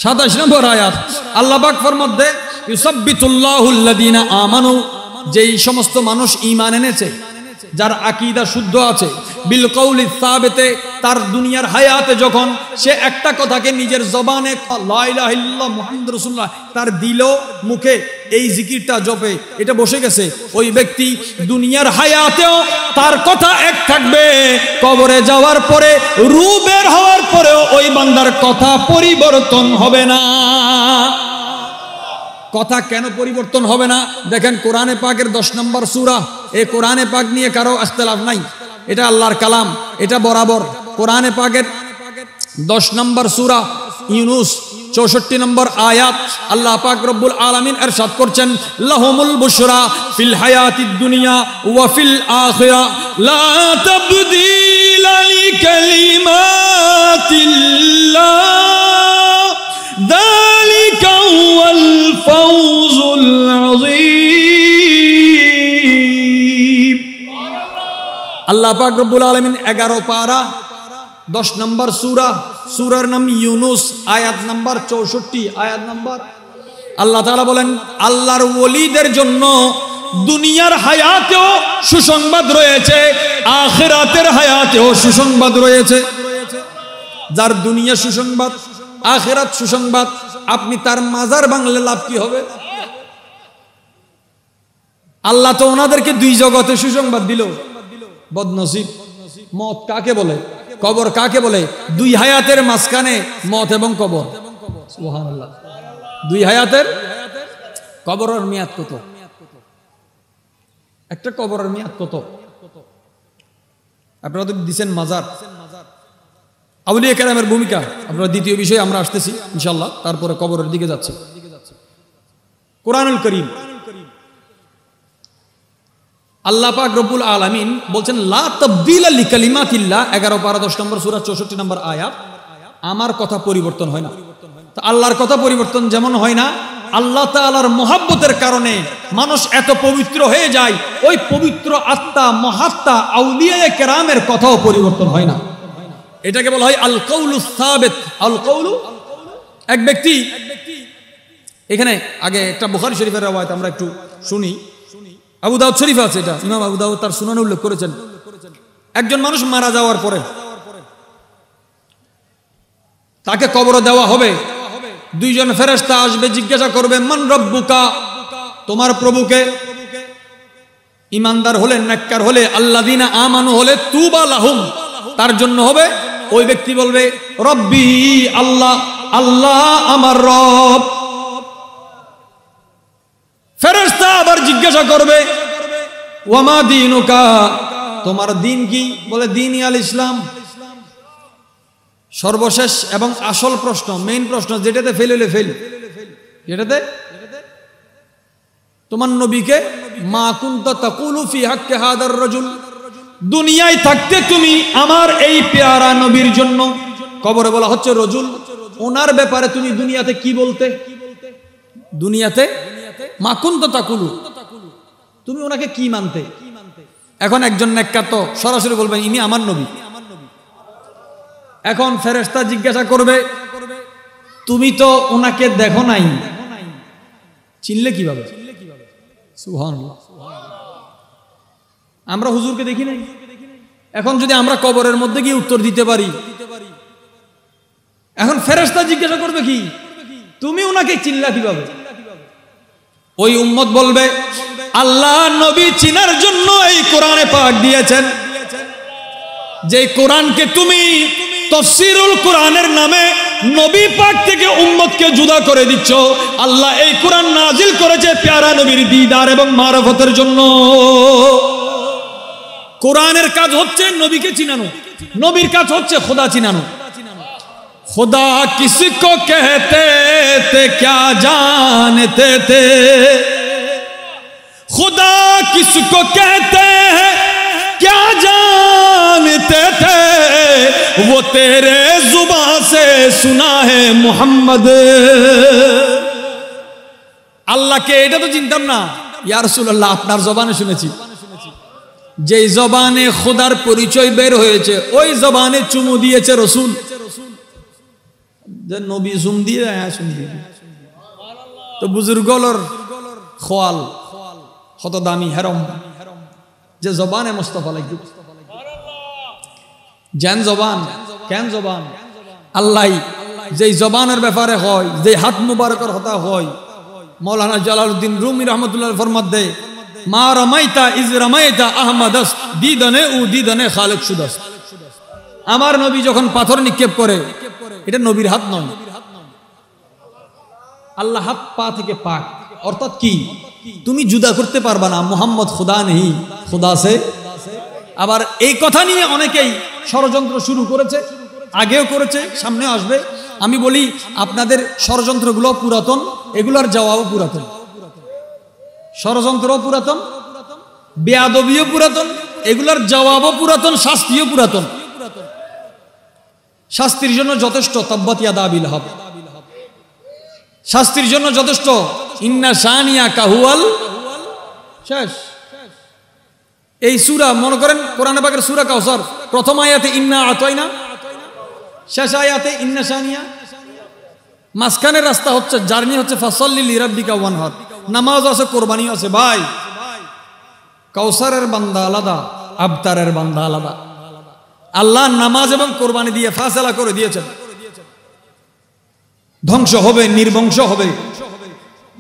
27 নম্বর আয়াত। আল্লাহ পাক ফরমাতে, ইউসাব্বিতুল্লাহুল্লাযীনা আমানু, যেই সমস্ত মানুষ ঈমান এনেছে, যার আকীদা শুদ্ধ আছে, বিল কওলি সাবিতে, তার দুনিয়ার হায়াতে যখন সে একটা কথাকে নিজের জবানে লা ইলাহা ইল্লাল্লাহ মুহাম্মাদুর রাসূলুল্লাহ, তার দিল মুখে এই জিকিরটা জপে, এটা বসে গেছে, ওই ব্যক্তি দুনিয়ার হায়াতেও তার কথা এক থাকবে, কবরে যাওয়ার পরে রূহ বের হওয়ার পরেও ওই বান্দার কথা পরিবর্তন হবে না। কথা কেন পরিবর্তন হবে না? দেখেন কোরআনে পাকের 10 নম্বর সূরা, এই কোরআনে পাক নিয়ে কারো ইখতিলাফ নাই। এটা আল্লাহর কালাম, এটা বরাবর। কোরআনে পাকের 10 নম্বর সূরা ইউনূস 64 নম্বর আয়াত আল্লাহ পাক রব্বুল আলামিন ইরশাদ করছেন, লাহুমুল বুশরা ফিল হায়াতিদ দুনিয়া ওয়া ফিল আখিরা লা তাবদীলা লিকালিমাতিল্লাহ যালিকা হুয়াল ফাওজুল আযীম। আল্লাহ পাক রব্বুল আলামিন 11 পারা 10 নম্বর সূরার নাম ইউনূস, আয়াত নাম্বার 64, আয়াত নাম্বার আল্লাহ তাআলা বলেন, আল্লাহর ওলিদের জন্য দুনিয়ার হায়াতেও সুসংবাদ রয়েছে, আখিরাতের হায়াতেও সুসংবাদ রয়েছে। যার দুনিয়া সুসংবাদ, আখিরাত সুসংবাদ, আপনি তার মাজার ভাঙলে লাভ কি হবে? আল্লাহ তো ওনাদেরকে 2 জগতে সুসংবাদ দিল। বদনসিব। মত কাকে বলে? কবর কাকে বলে? 2 হায়াতের মাঝখানে মত এবং কবর। সুবহানাল্লাহ। 2 হায়াতের কবরের মেয়াদ কত? একটা কবরের মেয়াদ কত? আপনারা তো দিচ্ছেন মাজার, আউলিয়া কেরামের ভূমিকা। আপনারা দ্বিতীয় বিষয়ে আমরা আসতেছি ইনশাআল্লাহ, তারপরে কবরের দিকে যাচ্ছে। কোরআনুল কারীম আল্লাহ পাক রব্বুল আলামিন বলছেন, লা তাবদীলা লিকালিমাতিল্লাহ, 11 পারা 10 নম্বর সূরা 64 নম্বর আয়াত। আমার কথা পরিবর্তন হয় না। তো আল্লাহর কথা পরিবর্তন যেমন হয় না, আল্লাহ তাআলার মহব্বতের কারণে মানুষ এত পবিত্র হয়ে যায়, ওই পবিত্র আত্মা মহাত্মা আউলিয়া কেরামের কথাও পরিবর্তন হয় না। এটাকে বলা হয় আল কওলুস সাবিত। আল কওলু, এক ব্যক্তি, এখানে আগে একটা বুখারী শরীফের রওয়ায়াত আমরা একটু শুনি। আবু দাউদ শরীফ আছে, এটা ইমাম আবু দাউদ তার সুনানে উল্লেখ করেছেন। একজন মানুষ মারা যাওয়ার পরে তাকে কবরে দেওয়া হবে, 2 জন ফেরেশতা আসবে, জিজ্ঞাসা করবে, মান রব্বুকা, তোমার প্রভুকে। ঈমানদার হলে, নেককার হলে, আল্লাযিনা আমানু হলে, তুবা লাহুম, তার জন্য হবে। ওই ব্যক্তি বলবে, রব্বি, আল্লাহ, আল্লাহ আমার রব। ফেরেশতা আবার জিজ্ঞাসা করবে, ওয়ামা দীনুকা, তোমার দিন কি? বলে, দীনি আল ইসলাম। সর্বশেষ এবং আসল প্রশ্ন, মেইন প্রশ্ন, যেটাতে ফেল হলে ফেল, যেটাতে তোমার নবীকে, মা কুনতা তাকুলু ফি হাক্কি হাদার রাজুল, দুনিয়ায় থাকতে তুমি আমার এই পেয়ারা নবীর জন্য, কবরে বলা হচ্ছে রজুল, ওনার ব্যাপারে তুমি দুনিয়াতে কি বলতে? দুনিয়াতে মা কুনতা তাকুলু, তুমি ওনাকে কি মানতে? এখন একজন নেককার তো সরাসরি বলবেন, ইনি আমার নবী। এখন ফেরেশতা জিজ্ঞাসা করবে, তুমি তো ওনাকে দেখো নাই, চিনলে কিভাবে? সুবহানাল্লাহ। আমরা হুজুরকে দেখি নাই। এখন যদি আমরা কবরের মধ্যে গিয়ে উত্তর দিতে পারি, এখন ফেরেশতা জিজ্ঞাসা করবে কি, তুমি ওনাকে চিনলা কিভাবে? ওই উম্মত বলবে, আল্লাহ নবী চিনার জন্য এই কোরআনে পাক দিয়েছেন, যে কোরআনকে তুমি তাফসীরুল কোরআনের নামে নবী পাক থেকে উম্মতকে জুদা করে দিচ্ছ। আল্লাহ এই কোরআন নাজিল করেছে প্যারা নবীর দিদার এবং মারফতের জন্য। কোরআনের কাজ হচ্ছে নবীকে চিনানো, নবীর কাজ হচ্ছে খোদা চিনানো। खुदा किसको कहते थे क्या जानते थे, खुदा किसको कहते हैं क्या जानते थे, वो तेरे जुबान से सुना है मोहम्मद। আল্লাহ কে এটা তো চিনতাম না, ইয়া রাসূলুল্লাহ আপনার জবানে শুনেছি। যেই জবানে খোদার পরিচয় বের হয়েছে, ওই জবানে চুমু দিয়েছে রসুল। যে নবী জুম দিয়ে শুন দিয়ে তো বুজুর্গলর খোয়াল কত দামি হেরম, যে জবানে মুস্তাফা লাগবে, জান জবান, কেন জবান আল্লাহ যেই জবানের ব্যাপারে হয়, যে হাত মুবারকের হতা হয়, মৌলানা জালালউদ্দিন রুমি রহমতুল্লাহ ফরমাত দে, মা রামাইতা ইজ রামাইতা আহমদাস দিদানে উ দিদানে খালেক সুদাস। আমার নবী যখন পাথর নিক্ষেপ করে, এটা নবীর হাত নয়, আল্লাহ হাত পা থেকে পাক। অর্থাৎ কি, তুমি জুদা করতে পারবা না, মুহাম্মদ খুদা নেই, খুদা সে আবার এই কথা নিয়ে অনেকেই ষড়যন্ত্র শুরু করেছে, আগেও করেছে, সামনে আসবে। আমি বলি আপনাদের ষড়যন্ত্রগুলো পুরাতন, এগুলোর জবাবও পুরাতন। ষড়যন্ত্রও পুরাতন, বেয়াদবিও পুরাতন, এগুলোর জবাবও পুরাতন, শাস্তিও পুরাতন। শাস্তির জন্য যথেষ্ট তাব্বাত ইয়াদা আবি লাহাব, শাস্তির জন্য যথেষ্ট ইন্না শানিয়া কাহুয়াল শেষ। এই সূরা মনে করেন কোরআনে পাকের সূরা কাউসার, প্রথম আয়াতে ইন্না আতাইনা, শেষ আয়াতে ইন্না শানিয়া। মাঝখানের রাস্তা হচ্ছে জার্নি হচ্ছে ফাসাল্লি লিরাব্বিকা ওয়ানহার, নামাজ আছে, কোরবানিও আছে। ভাই কাউসারের বান্দা আলাদা, আবতারের বান্দা আলাদা। আল্লাহ নামাজ এবং কোরবানি দিয়ে ফায়সালা করে দিয়েছেন, ধ্বংস হবে, নির্বংশ হবে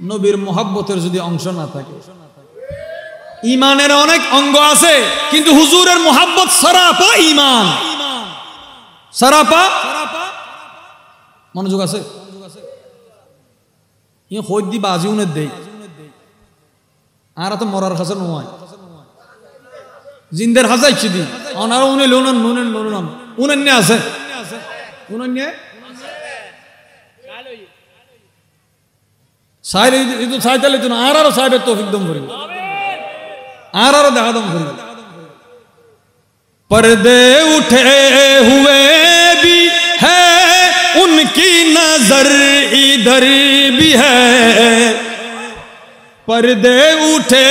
নবীর মুহাব্বতের যদি অংশ না থাকে। ইমানের অনেক অঙ্গ আছে, কিন্তু হুজুরের মুহাব্বত সারাপা ইমান, সারাপা। মনোযোগ আছে? ইয়ে হইদি বাজি উনের দেই, আর তো মরার খাসে নয়, জিন্দের হাজাইছি দি অনার উনে লোনন নুনের নুন উনের নিয়ে আছে, উনের নিয়ে সাইর ইদু সাইতালে তুন আরো সাইবের তৌফিক দম করিব, আরো দেখা দম করিব। पर्दे उठे हुए भी है, उनकी नजर इधर भी है। पर्दे उठे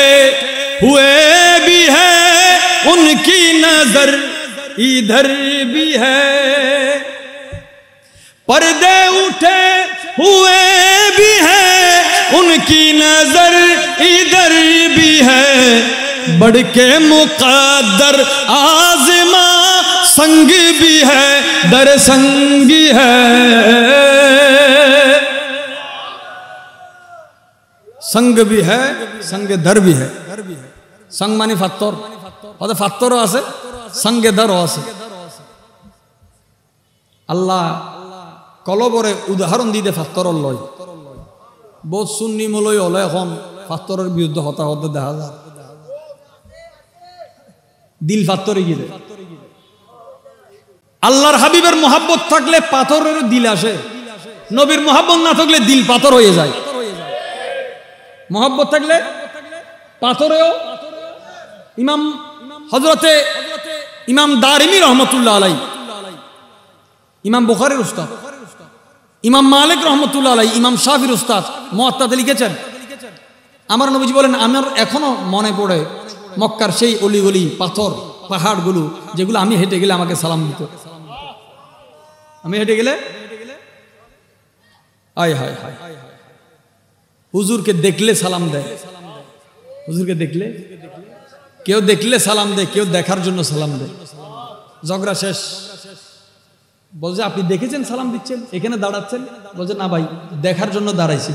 हुए भी है, उनकी नजर इधर भी है। पर्दे उठे हुए भी है, उनकी नजर इधर भी है। बढ़ के मुक़द्दर आज़मा संग भी है, दर संग है। संग भी है, संग दर भी है। संग मानी फात्तर, और फात्तरও আছে, संगे दरও আছে। আল্লাহ কলবরে উদাহরণ দিতে ফাত্তরর লয়, বহুত সুন্নি মলয় হলে এখন ফাত্তরের বিরুদ্ধে হতাহত দেখা যায়। দিল ফাত্তরে গিয়ে আল্লাহর হাবিবের মোহাব্বত থাকলে পাথরের দিল আসে, নবীর মোহাব্বত না থাকলে দিল পাথর হয়ে যায়। মোহাব্বত থাকলে পাথরেও। ইমাম হযরতে ইমাম দারিমি রহমতুল্লাহ আলাইহি, ইমাম বুখারীর উস্তাদ, ইমাম মালিক রহমতুল্লাহ আলাইহি, ইমাম শাফির উস্তাদ মুয়াত্তাতে লিখেছেন, আমার নবীজি বলেন আমার এখনো মনে পড়ে মক্কার সেই অলিগলি পাথর পাহাড়গুলো, যেগুলো আমি হেঁটে গেলে আমাকে সালাম দিত। আমি হেঁটে গেলে আয় হায় হায়, হুজুরকে দেখলে সালাম দেয়, হুজুরকে দেখলে, কেউ দেখলে সালাম দেয়, কেউ দেখার জন্য সালাম দেয়। ঝগড়া শেষ, বলছে আপনি দেখেছেন সালাম দিচ্ছেন, এখানে দাঁড়াচ্ছেন? বলছে না ভাই, দেখার জন্য দাঁড়াইছি,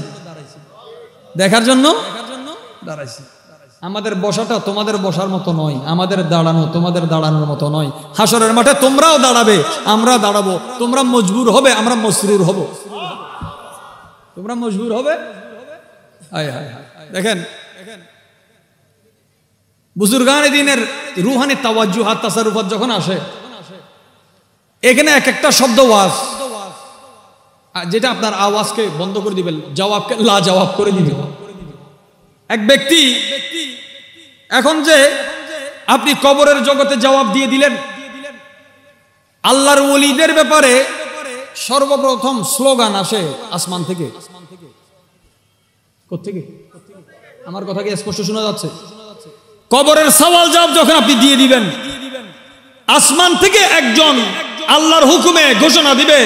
দেখার জন্য দাঁড়াইছি। আমাদের বসাটা তোমাদের বসার মতো নয়, আমাদের দাঁড়ানো তোমাদের দাঁড়ানোর মতো নয়। হাসরের মাঠে তোমরাও দাঁড়াবে, আমরা দাঁড়াবো, তোমরা মজবুর হবে, আমরা মসরুর হব। তোমরা মজবুর হবে। দেখেন বুজুর্গানে দিনের রুহানি তাওয়াজ্জুহাত তাসাররুফাত যখন আসে, এখানে এক একটা শব্দ ওয়াজ, যেটা আপনার আওয়াজকে বন্ধ করে দিবেন, জবাবকে লা জবাব করে দিবে। এক ব্যক্তি এখন যে আপনি কবরের জগতে জবাব দিয়ে দিলেন, আল্লাহর ওলিদের ব্যাপারে সর্বপ্রথম স্লোগান আসে আসমান থেকে। কোত্থেকে? আমার কথা কি স্পষ্ট শোনা যাচ্ছে? কবরের সওয়াল জবাব যখন আপনি দিয়ে দিবেন, আসমান থেকে একজন আল্লাহর হুকুমে ঘোষণা দিবে,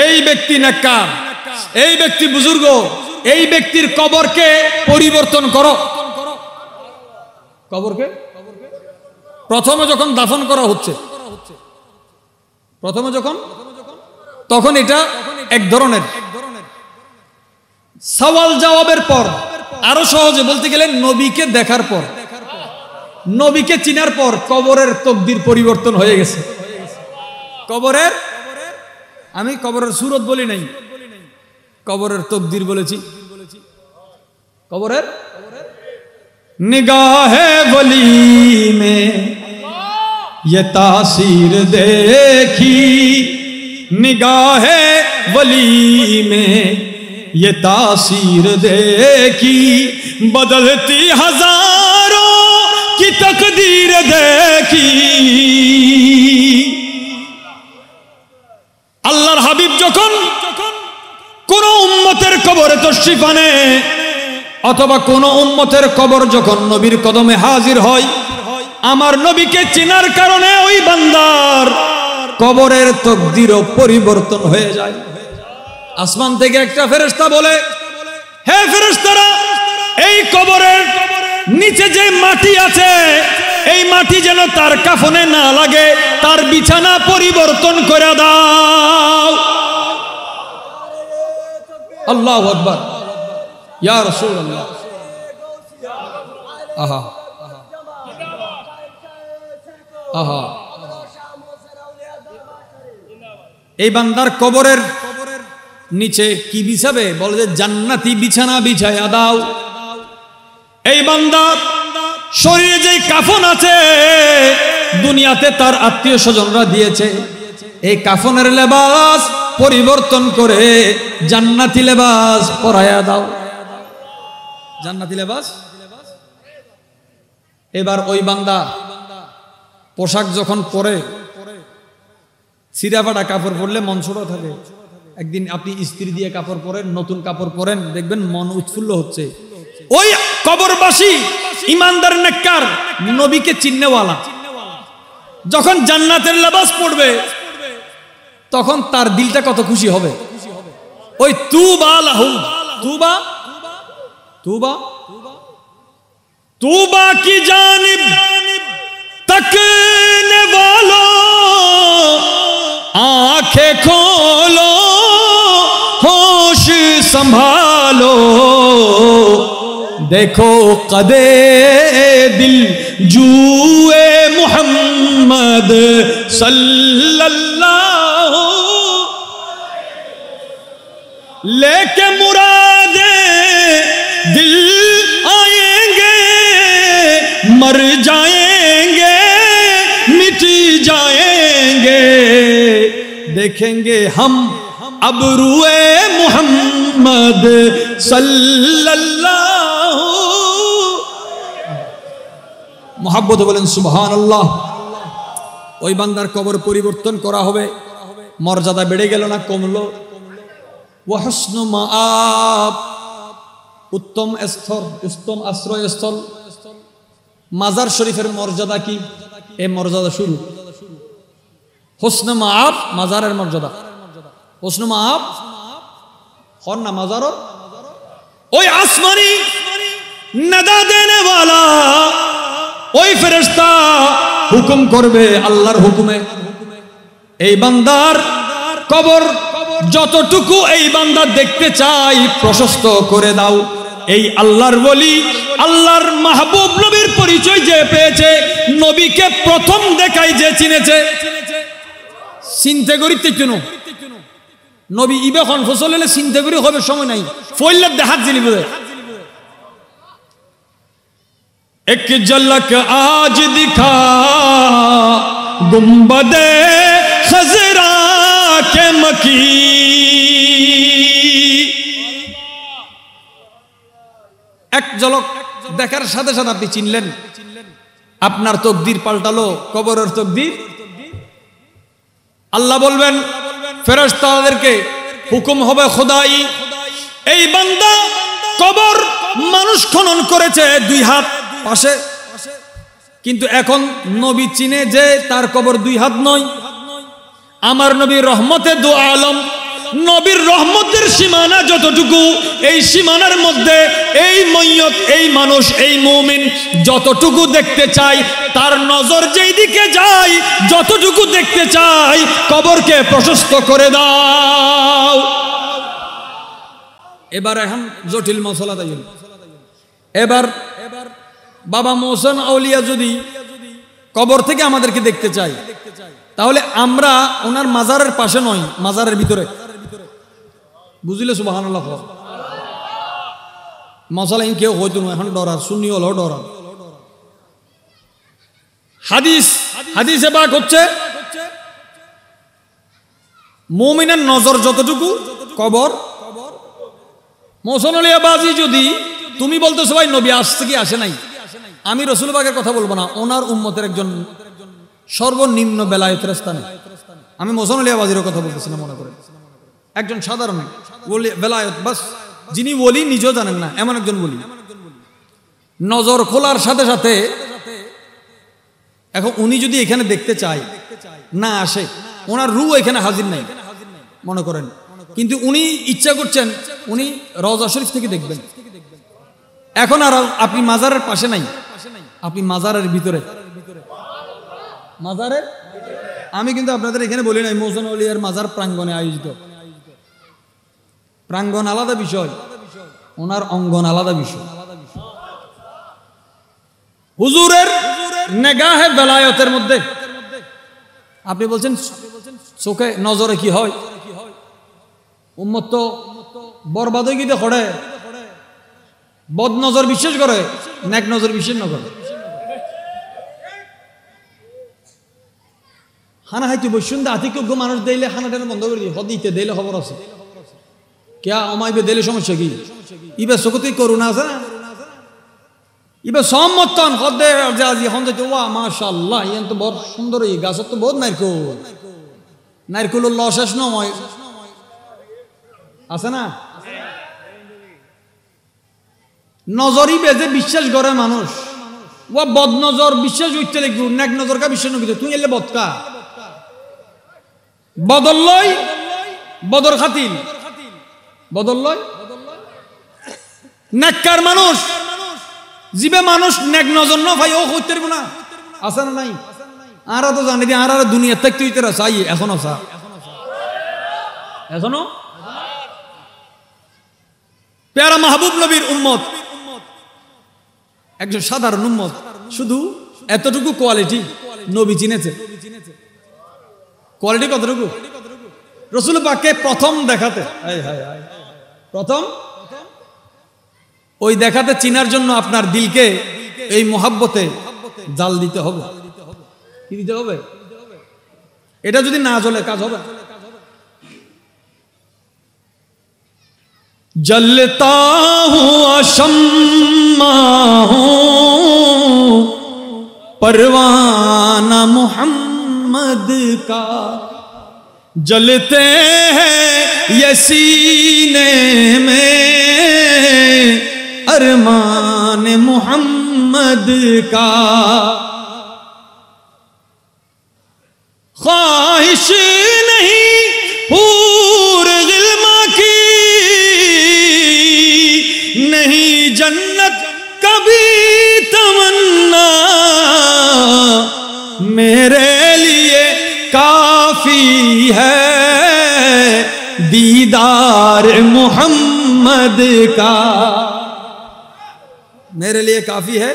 এই ব্যক্তি নেককার, এই ব্যক্তি বুজুর্গ, এই ব্যক্তির কবরকে পরিবর্তন করো। কবরকে প্রথমে যখন দাফন করা হচ্ছে, প্রথমে যখন, তখন এটা এক ধরনের সওয়াল জবাবের পর, আরো সহজে বলতে গেলে নবীকে দেখার পর, নবীকে চিনার পর কবরের তকদির পরিবর্তন হয়ে গেছে। কবরের, আমি কবরের সুরত বলি নাই, কবরের তকদির বলেছি। কবরের নিগাহে ওলি মে ये तासीर देखी निगाहे वली में, ये तासीर देखी बदलती हजारों की तकदीर देखी। আল্লাহর হাবিব যখন কোন উম্মতের কবরে তশরিফ আনে অথবা কোন উম্মতের কবর যখন নবীর কদমে হাজির হয়, আমার নবীকে চেনার কারণে ওই বান্দার কবরের তকদিরও পরিবর্তন হয়ে যায়। আসমান থেকে একটা ফেরেশতা বলে, হে ফেরেশতারা, এই কবরের নিচে যে মাটি আছে এই মাটি যেন তার কাফনে না লাগে, তার বিছানা পরিবর্তন করে দাও। আল্লাহু আকবার, ইয়া রাসূলুল্লাহ। আহা আহা, এই বান্দার কবরের নিচে কি বিছাবে? বলে যে জান্নাতি বিছানা বিছায়া দাও। এই বান্দার শরীরে যে কাফন আছে দুনিয়াতে তার আত্মীয় স্বজনরা দিয়েছে, এই কাফনের লেবাস পরিবর্তন করে জান্নাতি লেবাস পরায়া দাও। জান্নাতি লেবাস। এবার ওই বান্দা পোশাক যখন পরে, সিরাফাটা কাপড় পরলে মন ছোট থাকে। একদিন আপনি ইস্ত্রি দিয়ে কাপড় পরেন, নতুন কাপড় পরেন, দেখবেন মন উৎফুল্ল হচ্ছে। ওই কবরবাসী ইমানদার নেককার নবীকে চিন্নেওয়ালা যখন জান্নাতের লেবাস পরবে তখন তার দিলটা কত খুশি হবে। ওই তুবা লাহু, তুবা তুবা তুবা কি জানিব तकने वालों आंखें खोलो, होश संभालो, देखो कदे दिल जूए मोहम्मद सल्लल्लाहु, लेके मुरादे दिल आएंगे, मर जाएंगे, मिट जाएंगे, देखेंगे हम अबरूए मोहम्मद सल्लल्लाहु। मोहब्बत बोलें सुबहानाल्लाह। ওই বান্দার কবর পরিবর্তন করা হবে, মর্যাদা বেড়ে গেল না কমলো? ওয়া হুসনু মাআব, উত্তম স্থল, উত্তম আশ্রয়স্থল। মাজার শরীফের মর্যাদা কি? এই মর্যাদা শুরু। হুসনু মাআব মাজারের মর্যাদা। হুসনু মাআব হন না মাজারর। ওই আসমানি নাদা দেনে ওয়ালা ওই ফেরেশতা হুকুম করবে আল্লাহর হুকুমে, এই বান্দার কবর যতটুকু এই বান্দা দেখতে চাই প্রশস্ত করে দাও। এই আল্লাহর ওলি, আল্লাহর মাহবুব নবীর পরিচয় যে পেয়েছে, নবীকে প্রথম দেখাই যে চিনেছে, চিন্তা করিতে কেন নবী ইবে খন ফসল এলে চিন্তা করি হবে সময় নাই, ফইলার দেখাত জিনি বলে। এক ঝলক আজ দিখা গুম্বদে খজরা কে মকি, এক ঝলক দেখার সাথে সাথে আপনি চিনলেন, আপনার তকদির পাল্টালো, কবরের তকদির। আল্লাহ বলবেন ফেরেশতাদেরকে, হুকুম হবে খোদাই, এই বান্দা কবর মানুষ খনন করেছে 2 হাত পাশে, কিন্তু এখন নবী চিনে যে তার কবর 2 হাত নয়। আমার নবী রহমতে দু আলম, নবীর রহমতের সীমানা যতটুকু, এই সীমানার মধ্যে এই ময়্যত, এই মানুষ, এই মুমিন যতটুকু দেখতে চাই, তার নজর যেই দিকে যায়, যতটুকু দেখতে চাই, কবরকে প্রশস্ত করে দাও। এবার এখন জটিল মশলা তাই। এবার বাবা মোহসেন আউলিয়া যদি কবর থেকে আমাদেরকে দেখতে চাই, তাহলে আমরা ওনার মাজারের পাশে নয়, মাজারের ভিতরে। বুঝলে সুবহানাল্লাহ। মশলা কেউ হয়তো এখন ডরার, শুনি হলো ডরার। হাদিসে পাক হচ্ছে মুমিনের নজর যতটুকু কবর। মোহসেনলিয়াবাজি যদি তুমি বলতেছো ভাই নবী আসছে কি আসে নাই, আমি রসুল পাকের কথা বলবো না, ওনার উম্মতের একজন সর্বনিম্ন বেলায়েতের স্থানে, আমি মোহসেনলিয়াবাজির কথা বলতেছি না, মনে করেন একজন সাধারণ বেলায়েত, বাস যিনি বলি নিজেও জানেন না এমন একজন বলি, নজর খোলার সাথে সাথে এখন উনি যদি এখানে দেখতে চায় না আসে, ওনার রূহ এখানে হাজির নাই মনে করেন, কিন্তু উনি ইচ্ছা করছেন উনি রওজা শরীফ থেকে দেখবেন। এখন আর আপনি মাজারের পাশে নাই, আপনি মাজারের ভিতরে, মাজারের, আমি কিন্তু আপনাদের এখানে বলি নাই মোহসেন ওলিয়ার মাজার প্রাঙ্গণে আয়োজিত, প্রাঙ্গণ আলাদা বিষয়, ওনার অঙ্গন আলাদা বিষয়। হুজুরের নেগাহে বেলায়েতের মধ্যে আপনি বলছেন চোখে নজরে কি হয়, উম্মত তো বরবাদ হয়ে গিয়ে করে, বদ নজর বিশ্বাস করে, নেক নজর বিশ্বাস না করে। হানা হাইতে বৈশুন দা আতিক্য মানুষ দিলে হানা টানা বন্ধ করে দিই, হদিতে দিলে খবর আছে, কে আমাইবে দিলে সমস্যা কি, ইবে চোখতেই করুণা আছে না, ইবে সমর্থন হদে যে আজি হন যাইতে ওয়া মাশাআল্লাহ ইয়ান তো বড় সুন্দর, এই গাছ তো বহুত নারকেল, নারকেলের লস শেষ নয় আছে না, নজরই বেজে বিশ্বাস করে মানুষ, ও বদ নজর বিশ্বাস উঠতে লাগবে, নেক নজর কা বিশ্বাস নকিতে তুই এলে বদকা বদল্লয় বদর খাতিল বদল্লয় নেককার মানুষ জিবে মানুষ নেক নজর না ভাই ও হইতে পারবো না, আছে না নাই, আর তো জানি দি আর দুনিয়া থাকতে হইতে চাই এখনো চা এখনো প্যারা মাহবুব নবীর উম্মত, একজন সাধারণ উম্মত, শুধু এতটুকু কোয়ালিটি নবী চিনেছে, কোয়ালিটি কতটুকু, রসুল পাককে প্রথম দেখাতে, প্রথম ওই দেখাতে চিনার জন্য আপনার দিলকে এই মোহাব্বতে জাল দিতে হবে, কি দিতে হবে, এটা যদি না জ্বলে কাজ হবে। जलता हुआ शम्मा हूँ परवाना मोहम्मद का, जलते हैं ये सीने में अरमान मोहम्मद का, ख्वाहिश नहीं हूर गिल्मा की, नहीं जन्नत कभी तमन्ना, मेरे लिए काफी है दीदार मोहम्मद का, मेरे लिए काफी है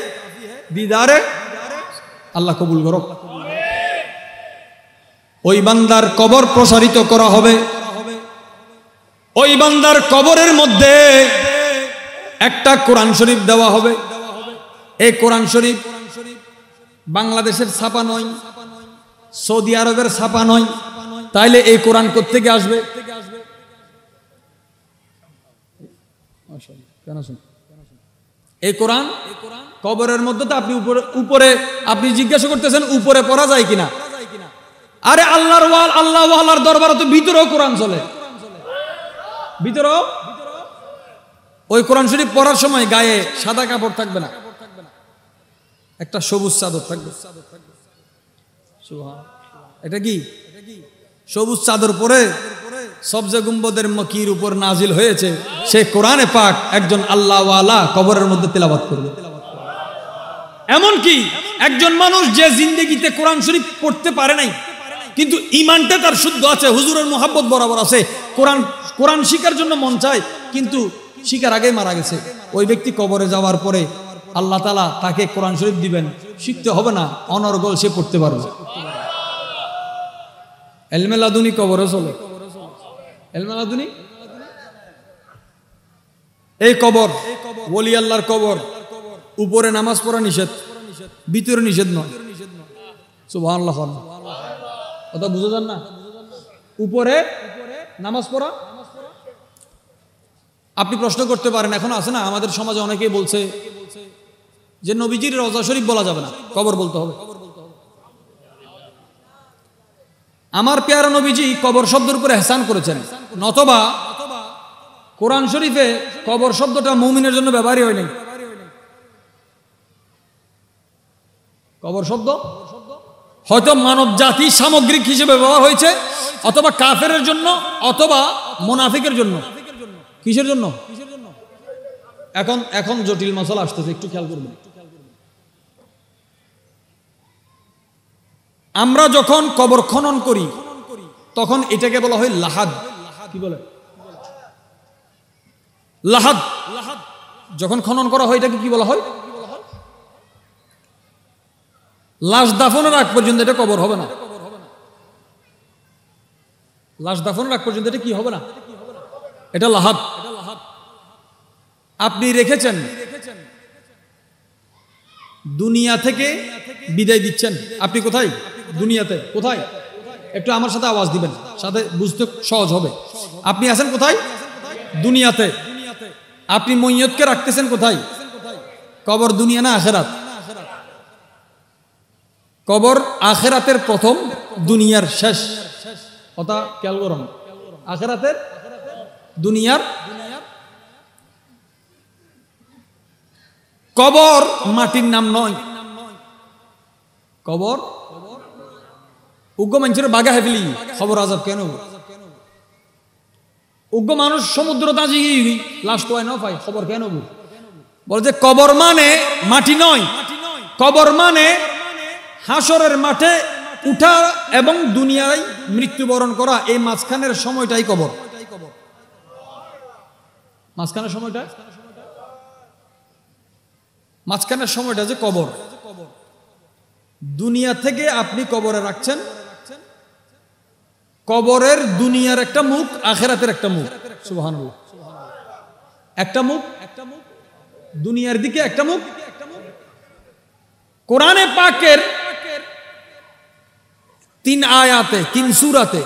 दीदार, আল্লাহ কবুল করো। ওই বান্দার কবর প্রসারিত করা হবে, ওই বান্দার কবরের মধ্যে একটা কোরআন শরীফ দেওয়া হবে, এই কোরআন শরীফ বাংলাদেশের ছাপা নয়, সৌদি আরবের ছাপা নয়, তাইলে এই কোরআন কোত্থেকে আসবে, এই কোরআন কবরের মধ্যে তো আপনি উপরে আপনি জিজ্ঞাসা করতেছেন উপরে পড়া যায় কিনা, আরে আল্লাহর ওয়াল আল্লাহ ওয়ালার দরবারে তো ভিতরেও কোরআন চলে, ভিতরেও ওই কোরআন শরীফ পড়ার সময় গায়ে সাদা কাপড় থাকবে না, একটা সবুজ চাদর থাকবে, এটা কি সবুজ চাদর পরে সবজে গুম্বদের মকির উপর নাজিল হয়েছে, সে কোরআনে পাক একজন আল্লাহ ওয়ালা কবরের মধ্যে তেলাওয়াত করবে। এমন কি একজন মানুষ যে জিন্দেগিতে কোরআন শরীফ পড়তে পারে নাই, কিন্তু ঈমানটা তার শুদ্ধ আছে, হুজুরের মোহাব্বত বরাবর আছে, কোরআন শিখার জন্য মন চায়, কিন্তু শিখার আগেই মারা গেছে, ওই ব্যক্তি কবরে যাওয়ার পরে আল্লাহ তাআলা তাকে কোরআন শরীফ দিবেন, শিখতে হবে না, অনর্গল সে পড়তে পারবে। ইলমে লাদুনি কবরে চলে, ইলমে লাদুনি, এই কবর ওলি আল্লাহর কবর, উপরে নামাজ পড়া নিষেধ, ভিতরে নিষেধ নয়, সুবহানাল্লাহ। কথা বুঝে যান না? উপরে নামাজ পড়া। আপনি প্রশ্ন করতে পারেন, এখন আছে না আমাদের সমাজে অনেকেই বলছে যে নবীজির রওজা শরীফ বলা যাবে না, কবর বলতে হবে। আমার পেয়ারা নবীজি কবর শব্দের উপরে এহসান করেছেন, নতবা কোরআন শরীফে কবর শব্দটা মুমিনের জন্য ব্যবহারই হয় নাই। কবর শব্দ হয়তো মানব জাতি সামগ্রিক হিসেবে ব্যবহার হয়েছে, অথবা কাফেরের জন্য, অথবা মুনাফিকের জন্য। কিসের জন্য? এখন জটিল মশলা আসতেছে, একটু খেয়াল করবেন। আমরা যখন কবর খনন করি তখন এটাকে বলা হয় লাহাদ। কি বলে? লাহাদ। যখন খনন করা হয় এটাকে কি বলা হয়? লাশ দাফনের আগ পর্যন্ত এটা কবর হবে না। লাশ দাফনের আগ পর্যন্ত এটা কি হবে না? এটা লাহাদ। আপনি রেখেছেন, দুনিয়া থেকে বিদায় দিচ্ছেন। আপনি কোথায়? দুনিয়াতে। কোথায়? একটু আমার সাথে আওয়াজ দিবেন, সাথে বুঝতে সহজ হবে। আপনি আছেন কোথায়? দুনিয়াতে। আপনি মইয়তকে রাখতেছেন কোথায়? কবর দুনিয়া না আখেরাত? কবর আখেরাতের প্রথম, দুনিয়ার শেষ। কথা খেয়াল করুন, আখেরাতের, দুনিয়ার। কবর মাটির নাম নয়। কবর উগ্র মানুষের বাগা হেফিলি খবর আজাব কেন? উগ্র মানুষ সমুদ্র তাজি লাশ তো হয় না পাই, খবর কেন? বল যে কবর মানে মাটি নয়, কবর মানে হাসরের মাঠে উঠা এবং দুনিয়ায় মৃত্যুবরণ করা, এই মাঝখানের সময়টাই কবর। মাঝখানের সময়টা, মাঝখানের সময়টা যে কবর। দুনিয়া থেকে আপনি কবরে রাখছেন, কবরের দুনিয়ার একটা মুখ, আখেরাতের একটা মুখ। সুবহানাল্লাহ। একটা মুখ, দুনিয়ার দিকে একটা মুখ। কোরআনে পাকের 3 আয়াতে, 3 সূরাতে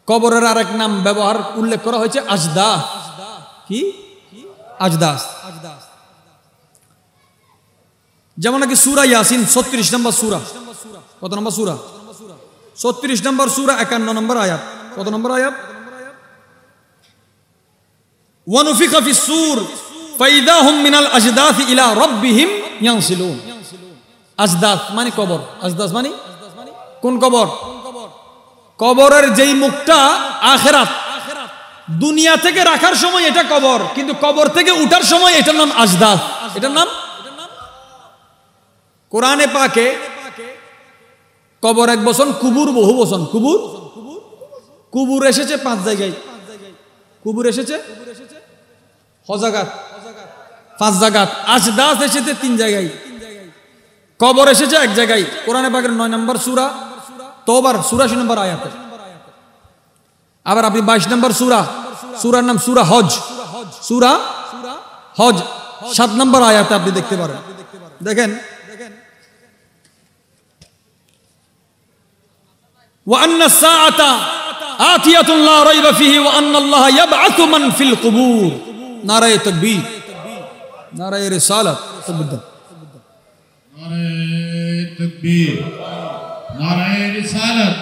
কবরের আরেক নাম ব্যবহার উল্লেখ করা হয়েছে, আজদাস। কি? আজদাস। যেমন নাকি সূরা ইয়াসিন 36 নম্বর সূরা। কত নম্বর সূরা? 36 নম্বর সূরা, 51 নম্বর আয়াত। কত নম্বর আয়াত? ওয়া নুফিখা ফিস সূর ফাইদা হুম মিনাল আজদাসি ইলা রাব্বিহিম ইয়ানসিলুন। আজদাস মানে কবর। আজদাস মানে কোন কবর? কবরের যেই মুখটা আখেরাত। দুনিয়া থেকে রাখার সময় এটা কবর, কিন্তু কবর থেকে উঠার সময় এটার নাম আজদাস। এটার নাম কোরআনে পাকে কবর এক বচন, কুবুর বহু বচন। কুবুর, কুবুর এসেছে 5 জায়গায়। কুবুর এসেছে হজাগাত 5 জায়গায়। আজদাস এসেছে 3 জায়গায়। কবর এসেছে 1 জায়গায়। কোরআনে পাকের 9 নম্বর সূরা তওবার 84 নম্বর আয়াতে। আবার আপনি 22 নম্বর সূরা, সূরার নাম সূরা হজ। সূরা হজ 7 নম্বর আয়াতে আপনি দেখতে পারেন। দেখেন, ওয়া আন্না সাআতা আতিয়াতুন লা রাইবা ফিহি ওয়া আন্না আল্লাহা ইয়াবআতু মান ফিল কুবুর। নারায়ে তাকবীর, নারায়ে রিসালাত। नाराए तकबीर, नाराए रिसालत,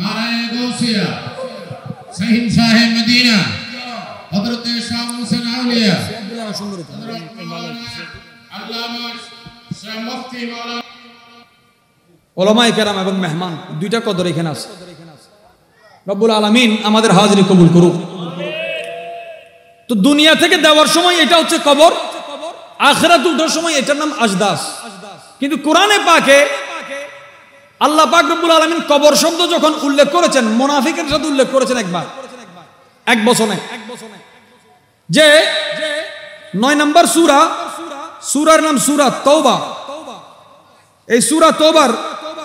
नाराए गौसिया, शहंशाह मदीना, हजरत शाह हुसैन औलिया, अल्लामा शाह मुफ्ती मौलाना ওলামায়ে কেরাম এবং মেহমান, 2টা কদর এখানে আছে। রব্বুল আলামিন আমাদের হাজিরি কবুল করুক। তো দুনিয়া থেকে দেওয়ার সময় এটা হচ্ছে কবর, আখিরাতে উঠার সময় এটার নাম আজদাস। কিন্তু কোরআনে পাকে আল্লাহ পাক রব্বুল আলামিন কবর শব্দ যখন উল্লেখ করেছেন, মুনাফিকের সাথে উল্লেখ করেছেন একবার, এক বচনে। যে 9 নম্বর সূরা, সূরার নাম সূরা তওবা। এই সূরা তওবার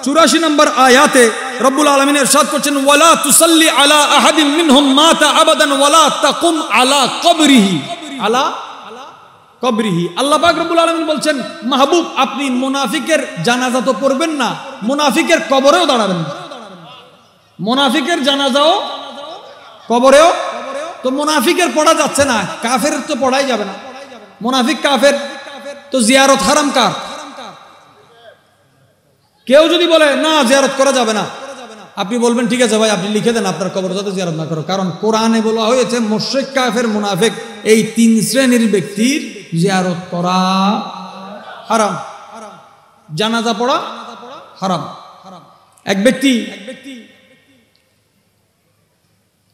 84 নম্বর আয়াতে রব্বুল আলামিন ইরশাদ করছেন, ওয়ালা তুসাল্লি আলা আহাদিন মিনহুম মাতা আবাদান ওয়ালা তাকুম আলা কবরিহি। আলা কবরিহি। আল্লাহ পাক রব্বুল আলামিন বলছেন, মাহবুব আপনি মুনাফিকের জানাজা তো পড়বেন না, মুনাফিকের কবরেও দাঁড়াবেন না। মুনাফিকের জানাজাও কবরেও, তো মুনাফিকের পড়া যাচ্ছে না, কাফের তো পড়াই যাবে না। মুনাফিক কাফের, তো জিয়ারত হারাম কার? কেউ যদি বলে না জিয়ারত করা যাবে না, আপনি বলবেন ঠিক আছে ভাই আপনি লিখে দেন আপনার কবর যাতে জিয়ারত না করো, কারণ কোরআনে বলা হয়েছে মুশরিক কাফের মুনাফিক এই তিন শ্রেণীর ব্যক্তির জিয়ারত করা হারাম, জানাজা পড়া হারাম। এক ব্যক্তি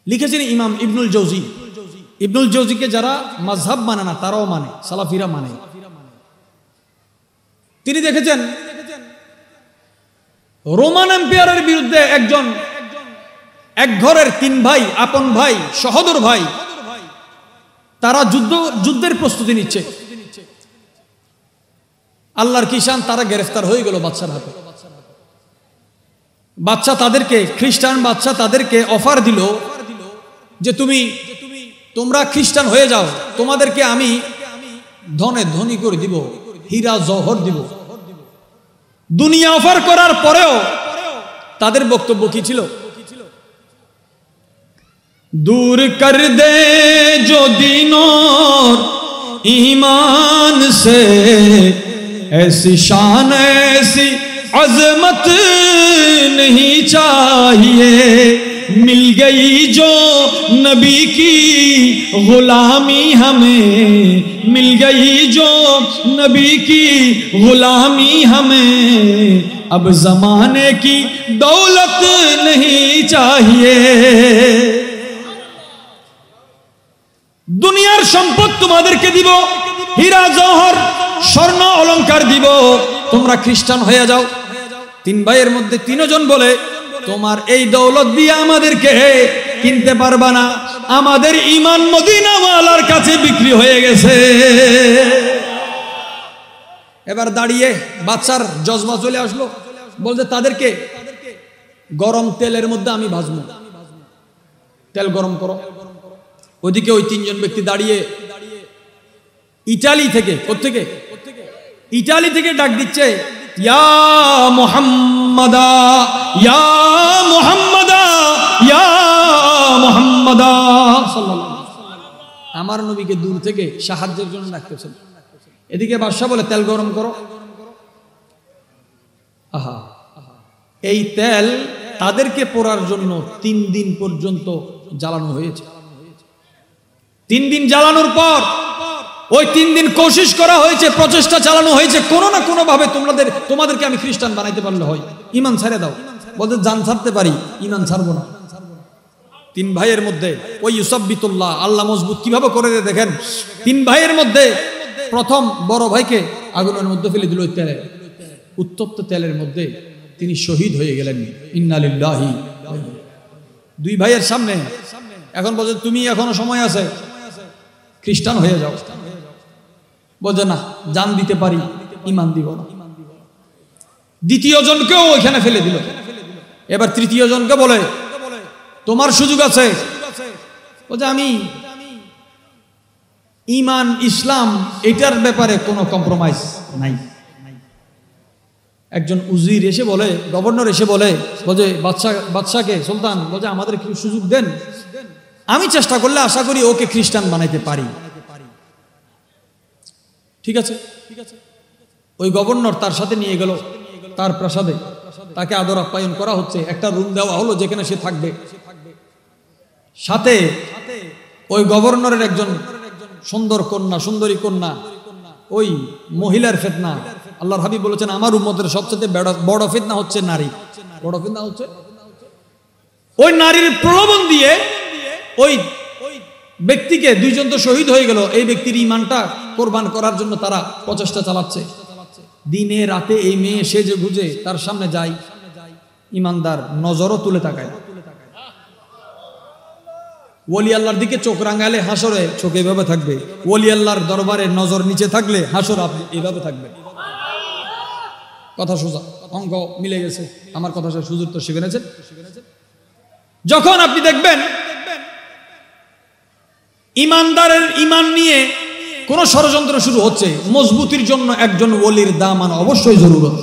লিখেছেন ইমাম ইবনুল জৌজি। ইবনুল জৌজিকে যারা মাযহাব মানে না তারাও মানে, সালাফিরা মানে। তিনি দেখেছেন রোমান এম্পায়ারের বিরুদ্ধে একজন এক ঘরের তিন ভাই, আপন ভাই, সহোদর ভাই, তারা যুদ্ধের প্রস্তুতি নিচ্ছে। আল্লাহর কিষান তারা গ্রেফতার হয়ে গেল বাদশার হাতে। বাদশা তাদেরকে, খ্রিস্টান বাদশা তাদেরকে অফার দিল যে তোমরা খ্রিস্টান হয়ে যাও, তোমাদেরকে আমি ধনে ধনী করে দিব, হীরা জহর দিব। দুনিয়া অফার করার পরেও তাদের বক্তব্য কি ছিল? दूर कर दे जो दीन और ईमान से ऐसी शान ऐसी अजमत नहीं चाहिए, मिल गई जो नबी की गुलामी हमें, मिल गई जो नबी की गुलामी हमें, अब जमाने की दौलत नहीं चाहिए। দুনিয়ার সম্পদ তোমাদেরকে দিব, হীরা জওহর স্বর্ণ অলংকার দিব, তোমরা খ্রিস্টান হয়ে যাও। তিন ভাইয়ের মধ্যে তিনজন বলে তোমার এই দৌলত দিয়ে আমাদেরকে কিনতে পারবা না, আমাদের ঈমান মদিনাওয়ালার কাছে বিক্রি হয়ে গেছে। এবার দাঁড়িয়ে বাদশার জজবা চলে আসলো, বলছে তাদেরকে গরম তেলের মধ্যে আমি ভাজবো, তেল গরম করো। ওদিকে ওই তিনজন ব্যক্তি দাঁড়িয়ে ইটালি থেকে, কোত্থেকে? ইটালি থেকে ডাক দিচ্ছে, ইয়া মুহাম্মাদা, ইয়া মুহাম্মাদা, ইয়া মুহাম্মাদা সাল্লাল্লাহু আলাইহি ওয়াসাল্লাম। আমার নবীকে দূর থেকে সাহায্যের জন্য ডাকতেছেন। এদিকে বাদশা বলে তেল গরম করো। আহা, এই তেল তাদেরকে পোড়ার জন্য 3 দিন পর্যন্ত জ্বালানো হয়েছে। 3 দিন জ্বালানোর পর ওই 3 দিন কোশিশ করা হয়েছে, প্রচেষ্টা চালানো হয়েছে, কোনো না কোনো ভাবে তোমাদেরকে আমি খ্রিস্টান বানাইতে পারলে হয়, ঈমান ছেড়ে দাও। বলতে জান ছাড়তে পারি, ঈমান ছাড়বো না। 3 ভাইয়ের মধ্যে ওই ইউসাব্বিতুল্লাহ, আল্লাহ মজবুত কিভাবে করে দেয় দেখেন। 3 ভাইয়ের মধ্যে প্রথম বড় ভাইকে আগুনের মধ্যে ফেলে দিল, ওই তেলে, উত্তপ্ত তেলের মধ্যে তিনি শহীদ হয়ে গেলেন। ইন্না লিল্লাহি। 2 ভাইয়ের সামনে এখন বলছে তুমি এখনো সময় আছে, খ্রিস্টান হয়ে যাও। বলছে না, জান দিতে পারি, ঈমান দিব না। দ্বিতীয় জনকেও ওইখানে ফেলে দিল। এবার তৃতীয় জনকে বলে তোমার সুযোগ আছে। বলছে আমি ঈমান ইসলাম এটার ব্যাপারে কোনো কম্প্রোমাইজ নাই। একজন উজির এসে বলে, গভর্নর এসে বলে, বলছে বাদশাকে, সুলতান বলছে আমাদের কি সুযোগ দেন, আমি চেষ্টা করলে আশা করি ওকে খ্রিস্টান বানাইতে পারি। ঠিক আছে। ওই গভর্নর তার সাথে নিয়ে গেল তার প্রাসাদে, তাকে আদর আপ্যায়ন করা হচ্ছে, একটা রুম দেওয়া হলো যেখানে সে থাকবে। সাথে ওই গভর্নরের একজন সুন্দরী কন্যা, ওই মহিলার ফিতনা। আল্লাহর হাবিব বলেছেন আমার উম্মতের সবচেয়ে বড় ফিতনা হচ্ছে নারী। বড় ফিতনা হচ্ছে ওই নারীর প্রলোভন দিয়ে ওই ব্যক্তিকে, 2 জন তো শহীদ হয়ে গেল, এই ব্যক্তির ঈমানটা কোরবান করার জন্য তারা প্রচেষ্টা চালাচ্ছে। দিনে রাতে এই মেয়ে সেজে গুজে তার সামনে যায়, ঈমানদার নজরও তুলে তাকায়। ওলি আল্লাহর দিকে চোখ রাঙালে হাসরে চোখ এভাবে থাকবে, ওলি আল্লাহর দরবারে নজর নিচে থাকলে হাসর আপনি এভাবে থাকবে। কথা সোজা, অঙ্ক মিলে গেছে। আমার কথা সুযোগ তো শিখেছেন। যখন আপনি দেখবেন ইমানদারের ঈমান নিয়ে কোন ষড়যন্ত্র শুরু হচ্ছে, মজবুতির জন্য একজন ওলির দামান অবশ্যই জরুরত।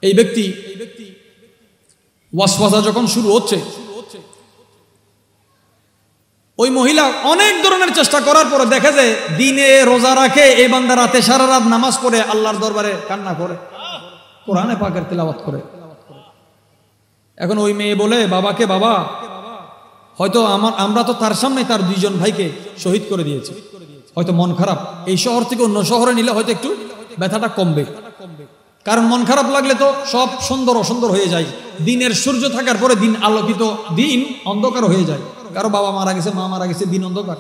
এই ব্যক্তি ওয়াসওয়াসা যখন শুরু হচ্ছে, ওই মহিলা অনেক ধরনের চেষ্টা করার পরে দেখে যে দিনে রোজা রাখে, এই বান্দা রাতে সারা রাত নামাজ পড়ে আল্লাহর দরবারে কান্না করে, কোরআনে পাকের তেলাওয়াত করে। এখন ওই মেয়ে বলে বাবাকে, বাবা হয়তো আমরা তো তার সামনে তার দুইজন ভাইকে শহীদ করে দিয়েছি, হয়তো মন খারাপ, এই শহর থেকে অন্য শহরে নিলে হয়তো একটু ব্যথাটা কমবে, কারণ মন খারাপ লাগলে তো সব সুন্দর অসুন্দর হয়ে যায়। দিনের সূর্য থাকার পরে দিন আলোকিত, দিন অন্ধকার হয়ে যায়। কারো বাবা মারা গেছে, মা মারা গেছে, দিন অন্ধকার।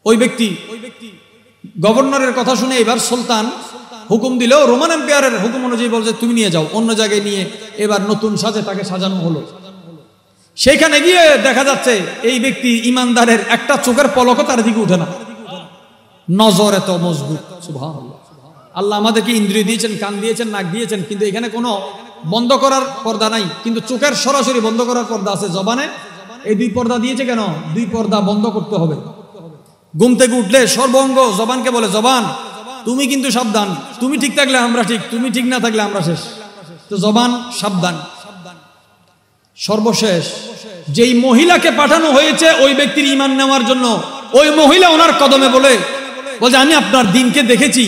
ওই ব্যক্তি গভর্নরের কথা শুনে এবার সুলতান হুকুম দিল, রোমান এম্পায়ারের হুকুম অনুযায়ী বলছে তুমি নিয়ে যাও অন্য জায়গায়, নিয়ে এবার নতুন সাজে তাকে সাজানো হলো। সেখানে গিয়ে দেখা যাচ্ছে এই ব্যক্তি ইমানদারের একটা চোখের পলকও তার দিকে উঠে না, নজর এত মজবুত। সুবহানাল্লাহ। আল্লাহ আমাদেরকে ইন্দ্রিয় দিয়েছেন, কান দিয়েছেন, নাক দিয়েছেন, কিন্তু এখানে কোনো বন্ধ করার পর্দা নাই, কিন্তু চোখের সরাসরি বন্ধ করার পর্দা আছে। জবানে এই দুই পর্দা দিয়েছে কেন? দুই পর্দা বন্ধ করতে হবে। ঘুম থেকে উঠলে সর্বঙ্গ জবানকে বলে, জবান তুমি কিন্তু সাবধান, তুমি ঠিক থাকলে আমরা ঠিক, তুমি ঠিক না থাকলে আমরা শেষ। তো জবান সাবধান। সর্বশেষ যেই মহিলাকে পাঠানো হয়েছে ওই ব্যক্তির ঈমান নেওয়ার জন্য, ওই মহিলা ওনার কদমে বলছে আমি আপনার দিনকে দেখেছি,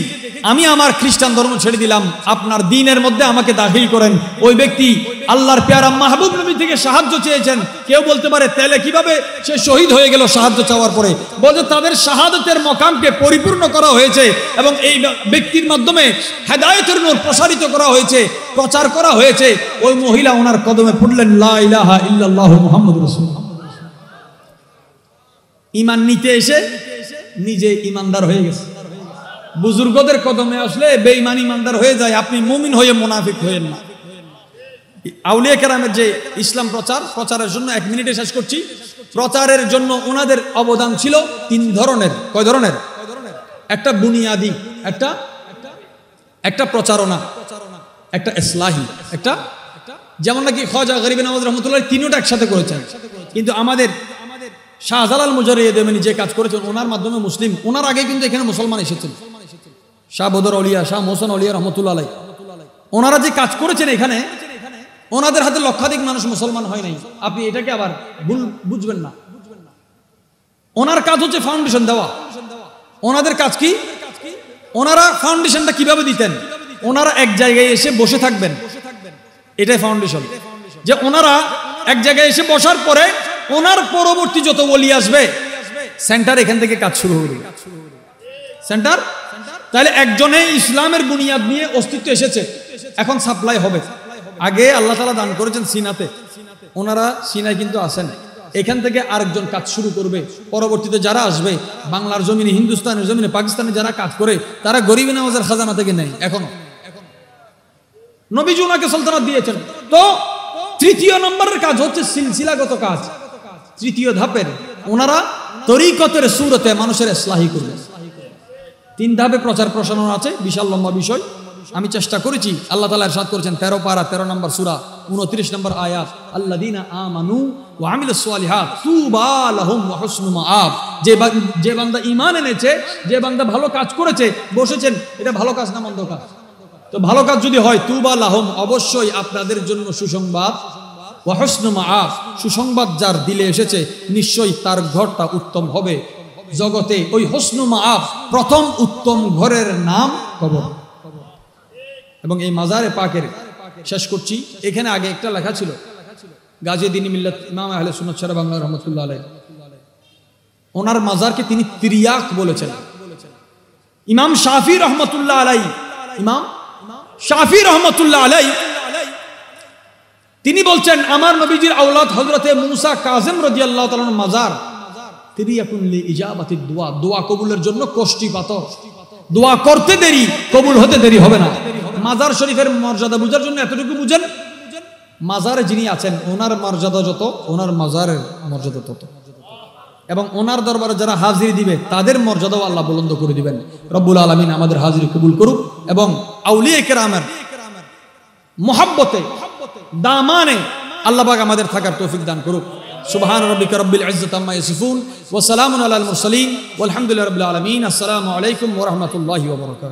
আমি আমার খ্রিস্টান ধর্ম ছেড়ে দিলাম, আপনার দিনের মধ্যে আমাকে দাখিল করেন। ওই ব্যক্তি আল্লাহর পেয়ারা মাহবুব নবী থেকে সাহায্য চেয়েছেন। কেউ বলতে পারে তাহলে কিভাবে সে শহীদ হয়ে গেল সাহায্য চাওয়ার পরে? বলছে তাদের শাহাদাতের মকামকে পরিপূর্ণ করা হয়েছে এবং এই ব্যক্তির মাধ্যমে হেদায়েতের নূর প্রসারিত করা হয়েছে, প্রচার করা হয়েছে। ওই মহিলা ওনার কদমে পড়লেন, লা ইলাহা ইল্লাল্লাহু মুহাম্মাদুর রাসূলুল্লাহ। ঈমান নিতে এসে নিজে ঈমানদার হয়ে গেছে। বুজুর্গদের কদমে আসলে বেঈমান ঈমানদার হয়ে যায়, আপনি মুমিন হয়ে মুনাফিক হয়েন না। আউলিয়া কেরামের যে ইসলাম প্রচারের জন্য, 1 মিনিটে শেষ করছি, প্রচারের জন্য ওনাদের অবদান ছিল 3 ধরনের। কয় ধরনের? একটা বুনিয়াদি, একটা প্রচারণা, একটা ইসলাহি, একটা যেমন নাকি খাজা গরিব নওয়াজ রহমতুল্লাহ তিনটা একসাথে করেছেন। কিন্তু আমাদের শাহজালাল মুজারিদ ইয়েমেনি যে কাজ করেছেন ওনার মাধ্যমে মুসলিম, ওনার আগে কিন্তু এখানে মুসলমান এসেছেন। শাহ বদর আউলিয়া, শাহ মোহসেন আউলিয়া রহমতুল্লাহ আলাইহি, ওনারা যে কাজ করেছেন এখানে, ওনাদের হাতে লক্ষাধিক মানুষ মুসলমান হয় নাই। আপনি এটাকে আবার ভুল বুঝবেন না। ওনার কাজ হচ্ছে ফাউন্ডেশন দেওয়া। ওনাদের কাজ কি? ওনারা ফাউন্ডেশনটা কিভাবে দিতেন? ওনারা এক জায়গায় এসে বসে থাকবেন, এটাই ফাউন্ডেশন। যে ওনারা এক জায়গায় এসে বসার পরে ওনার পরবর্তী যত ওলি আসবে, সেন্টার এখান থেকে কাজ শুরু হবে। সেন্টার তাহলে একজনে ইসলামের বুনিয়াদ নিয়ে অস্তিত্ব এসেছে, এখন সাপ্লাই হবে। আগে আল্লাহ তাআলা দান করেছেন সিনাতে, ওনারা সিনায় কিন্তু আছেন, এখান থেকে আরেকজন কাজ শুরু করবে। পরবর্তীতে যারা আসবে বাংলার জমিনে, হিন্দুস্তানের জমিনে, পাকিস্তানে যারা কাজ করে তারা গরিব নওয়াজের খাজানা থেকে নেয়। এখনো নবীজি ওনাকে সালতানাত দিয়েছেন। তো 3য় নম্বরের কাজ হচ্ছে সিলসিলাগত কাজ। 3য় ধাপের ওনারা তরিকতের সুরতে মানুষের ইসলাহি করবে। 3 ধাপে প্রচার প্রসারণ আছে, বিশাল লম্বা বিষয়। আমি চেষ্টা করেছি। আল্লাহ তাআলা ইরশাদ করেছেন 13 পারা 13 নম্বর সূরা 29 নম্বর আয়াত, আল্লাযীনা আমানু ওয়া আমিলুস সালিহাত তুবা লাহুম ওয়া হুসনু মাআব। যে বান্দা ঈমান এনেছে, যে বান্দা ভালো কাজ করেছে, বসেছেন, এটা ভালো কাজ না মন্দ কাজ? তো ভালো কাজ যদি হয়, তুবা লাহুম, অবশ্যই আপনাদের জন্য সুসংবাদ, ওয়া হুসনু মাআব, সুসংবাদ যার দিলে এসেছে নিশ্চয়ই তার ঘরটা উত্তম হবে জগতে। ওই হুসনু মাআব, প্রথম উত্তম ঘরের নাম কবর। এবং এই মাজারে পাকের শেষ করছি, এখানে আগে একটা লেখা ছিল, গাজী দ্বীন মিল্লাত ইমাম আহলে সুন্নাত সারা বাংলা রহমতুল্লাহ আলাইহি, ওনার মাজারকে তিনি তিরিয়াক বলেছেন। ইমাম শাফি রহমতুল্লাহ আলাইহি, ইমাম শাফি রহমতুল্লাহ আলাইহি তিনি বলছেন আমার নবীজির আওলাদ হযরতে মুসা কাযিম রাদিয়াল্লাহু তাআলার মাজার তিরিয়াকুন লি ইজাবাতিদ দুআ, দোয়া কবুলের জন্য কষ্টি পাথর। দোয়া করতে দেরি, কবুল হতে দেরি হবে না। মাজার শরীফের মর্যাদা বুঝার জন্য এতটুকু বুঝেন, মাজারে যিনি আছেন ওনার মর্যাদা যত, ওনার মাজারের মর্যাদা তত। এবং ওনার দরবারে যারা হাজিরি দিবে তাদের মর্যাদাও আল্লাহ বুলন্দ করে দিবেন। রব্বুল আলামিন আমাদের হাজিরি কবুল করুক এবং আউলিয়া কেরামের মহব্বতে, দামানে আল্লাহ পাক আমাদের থাকার তৌফিক দান করুক। সুবহান রাব্বিকা রাব্বিল ইজ্জাতি আম্মা ইয়াসিফুন ওয়া সালামুন আলাল মুরসালিন ওয়ালহামদুলিল্লাহি রাব্বিল আলামিন। আসসালামু আলাইকুম ওয়া রাহমাতুল্লাহি ওয়া বারাকাতুহু।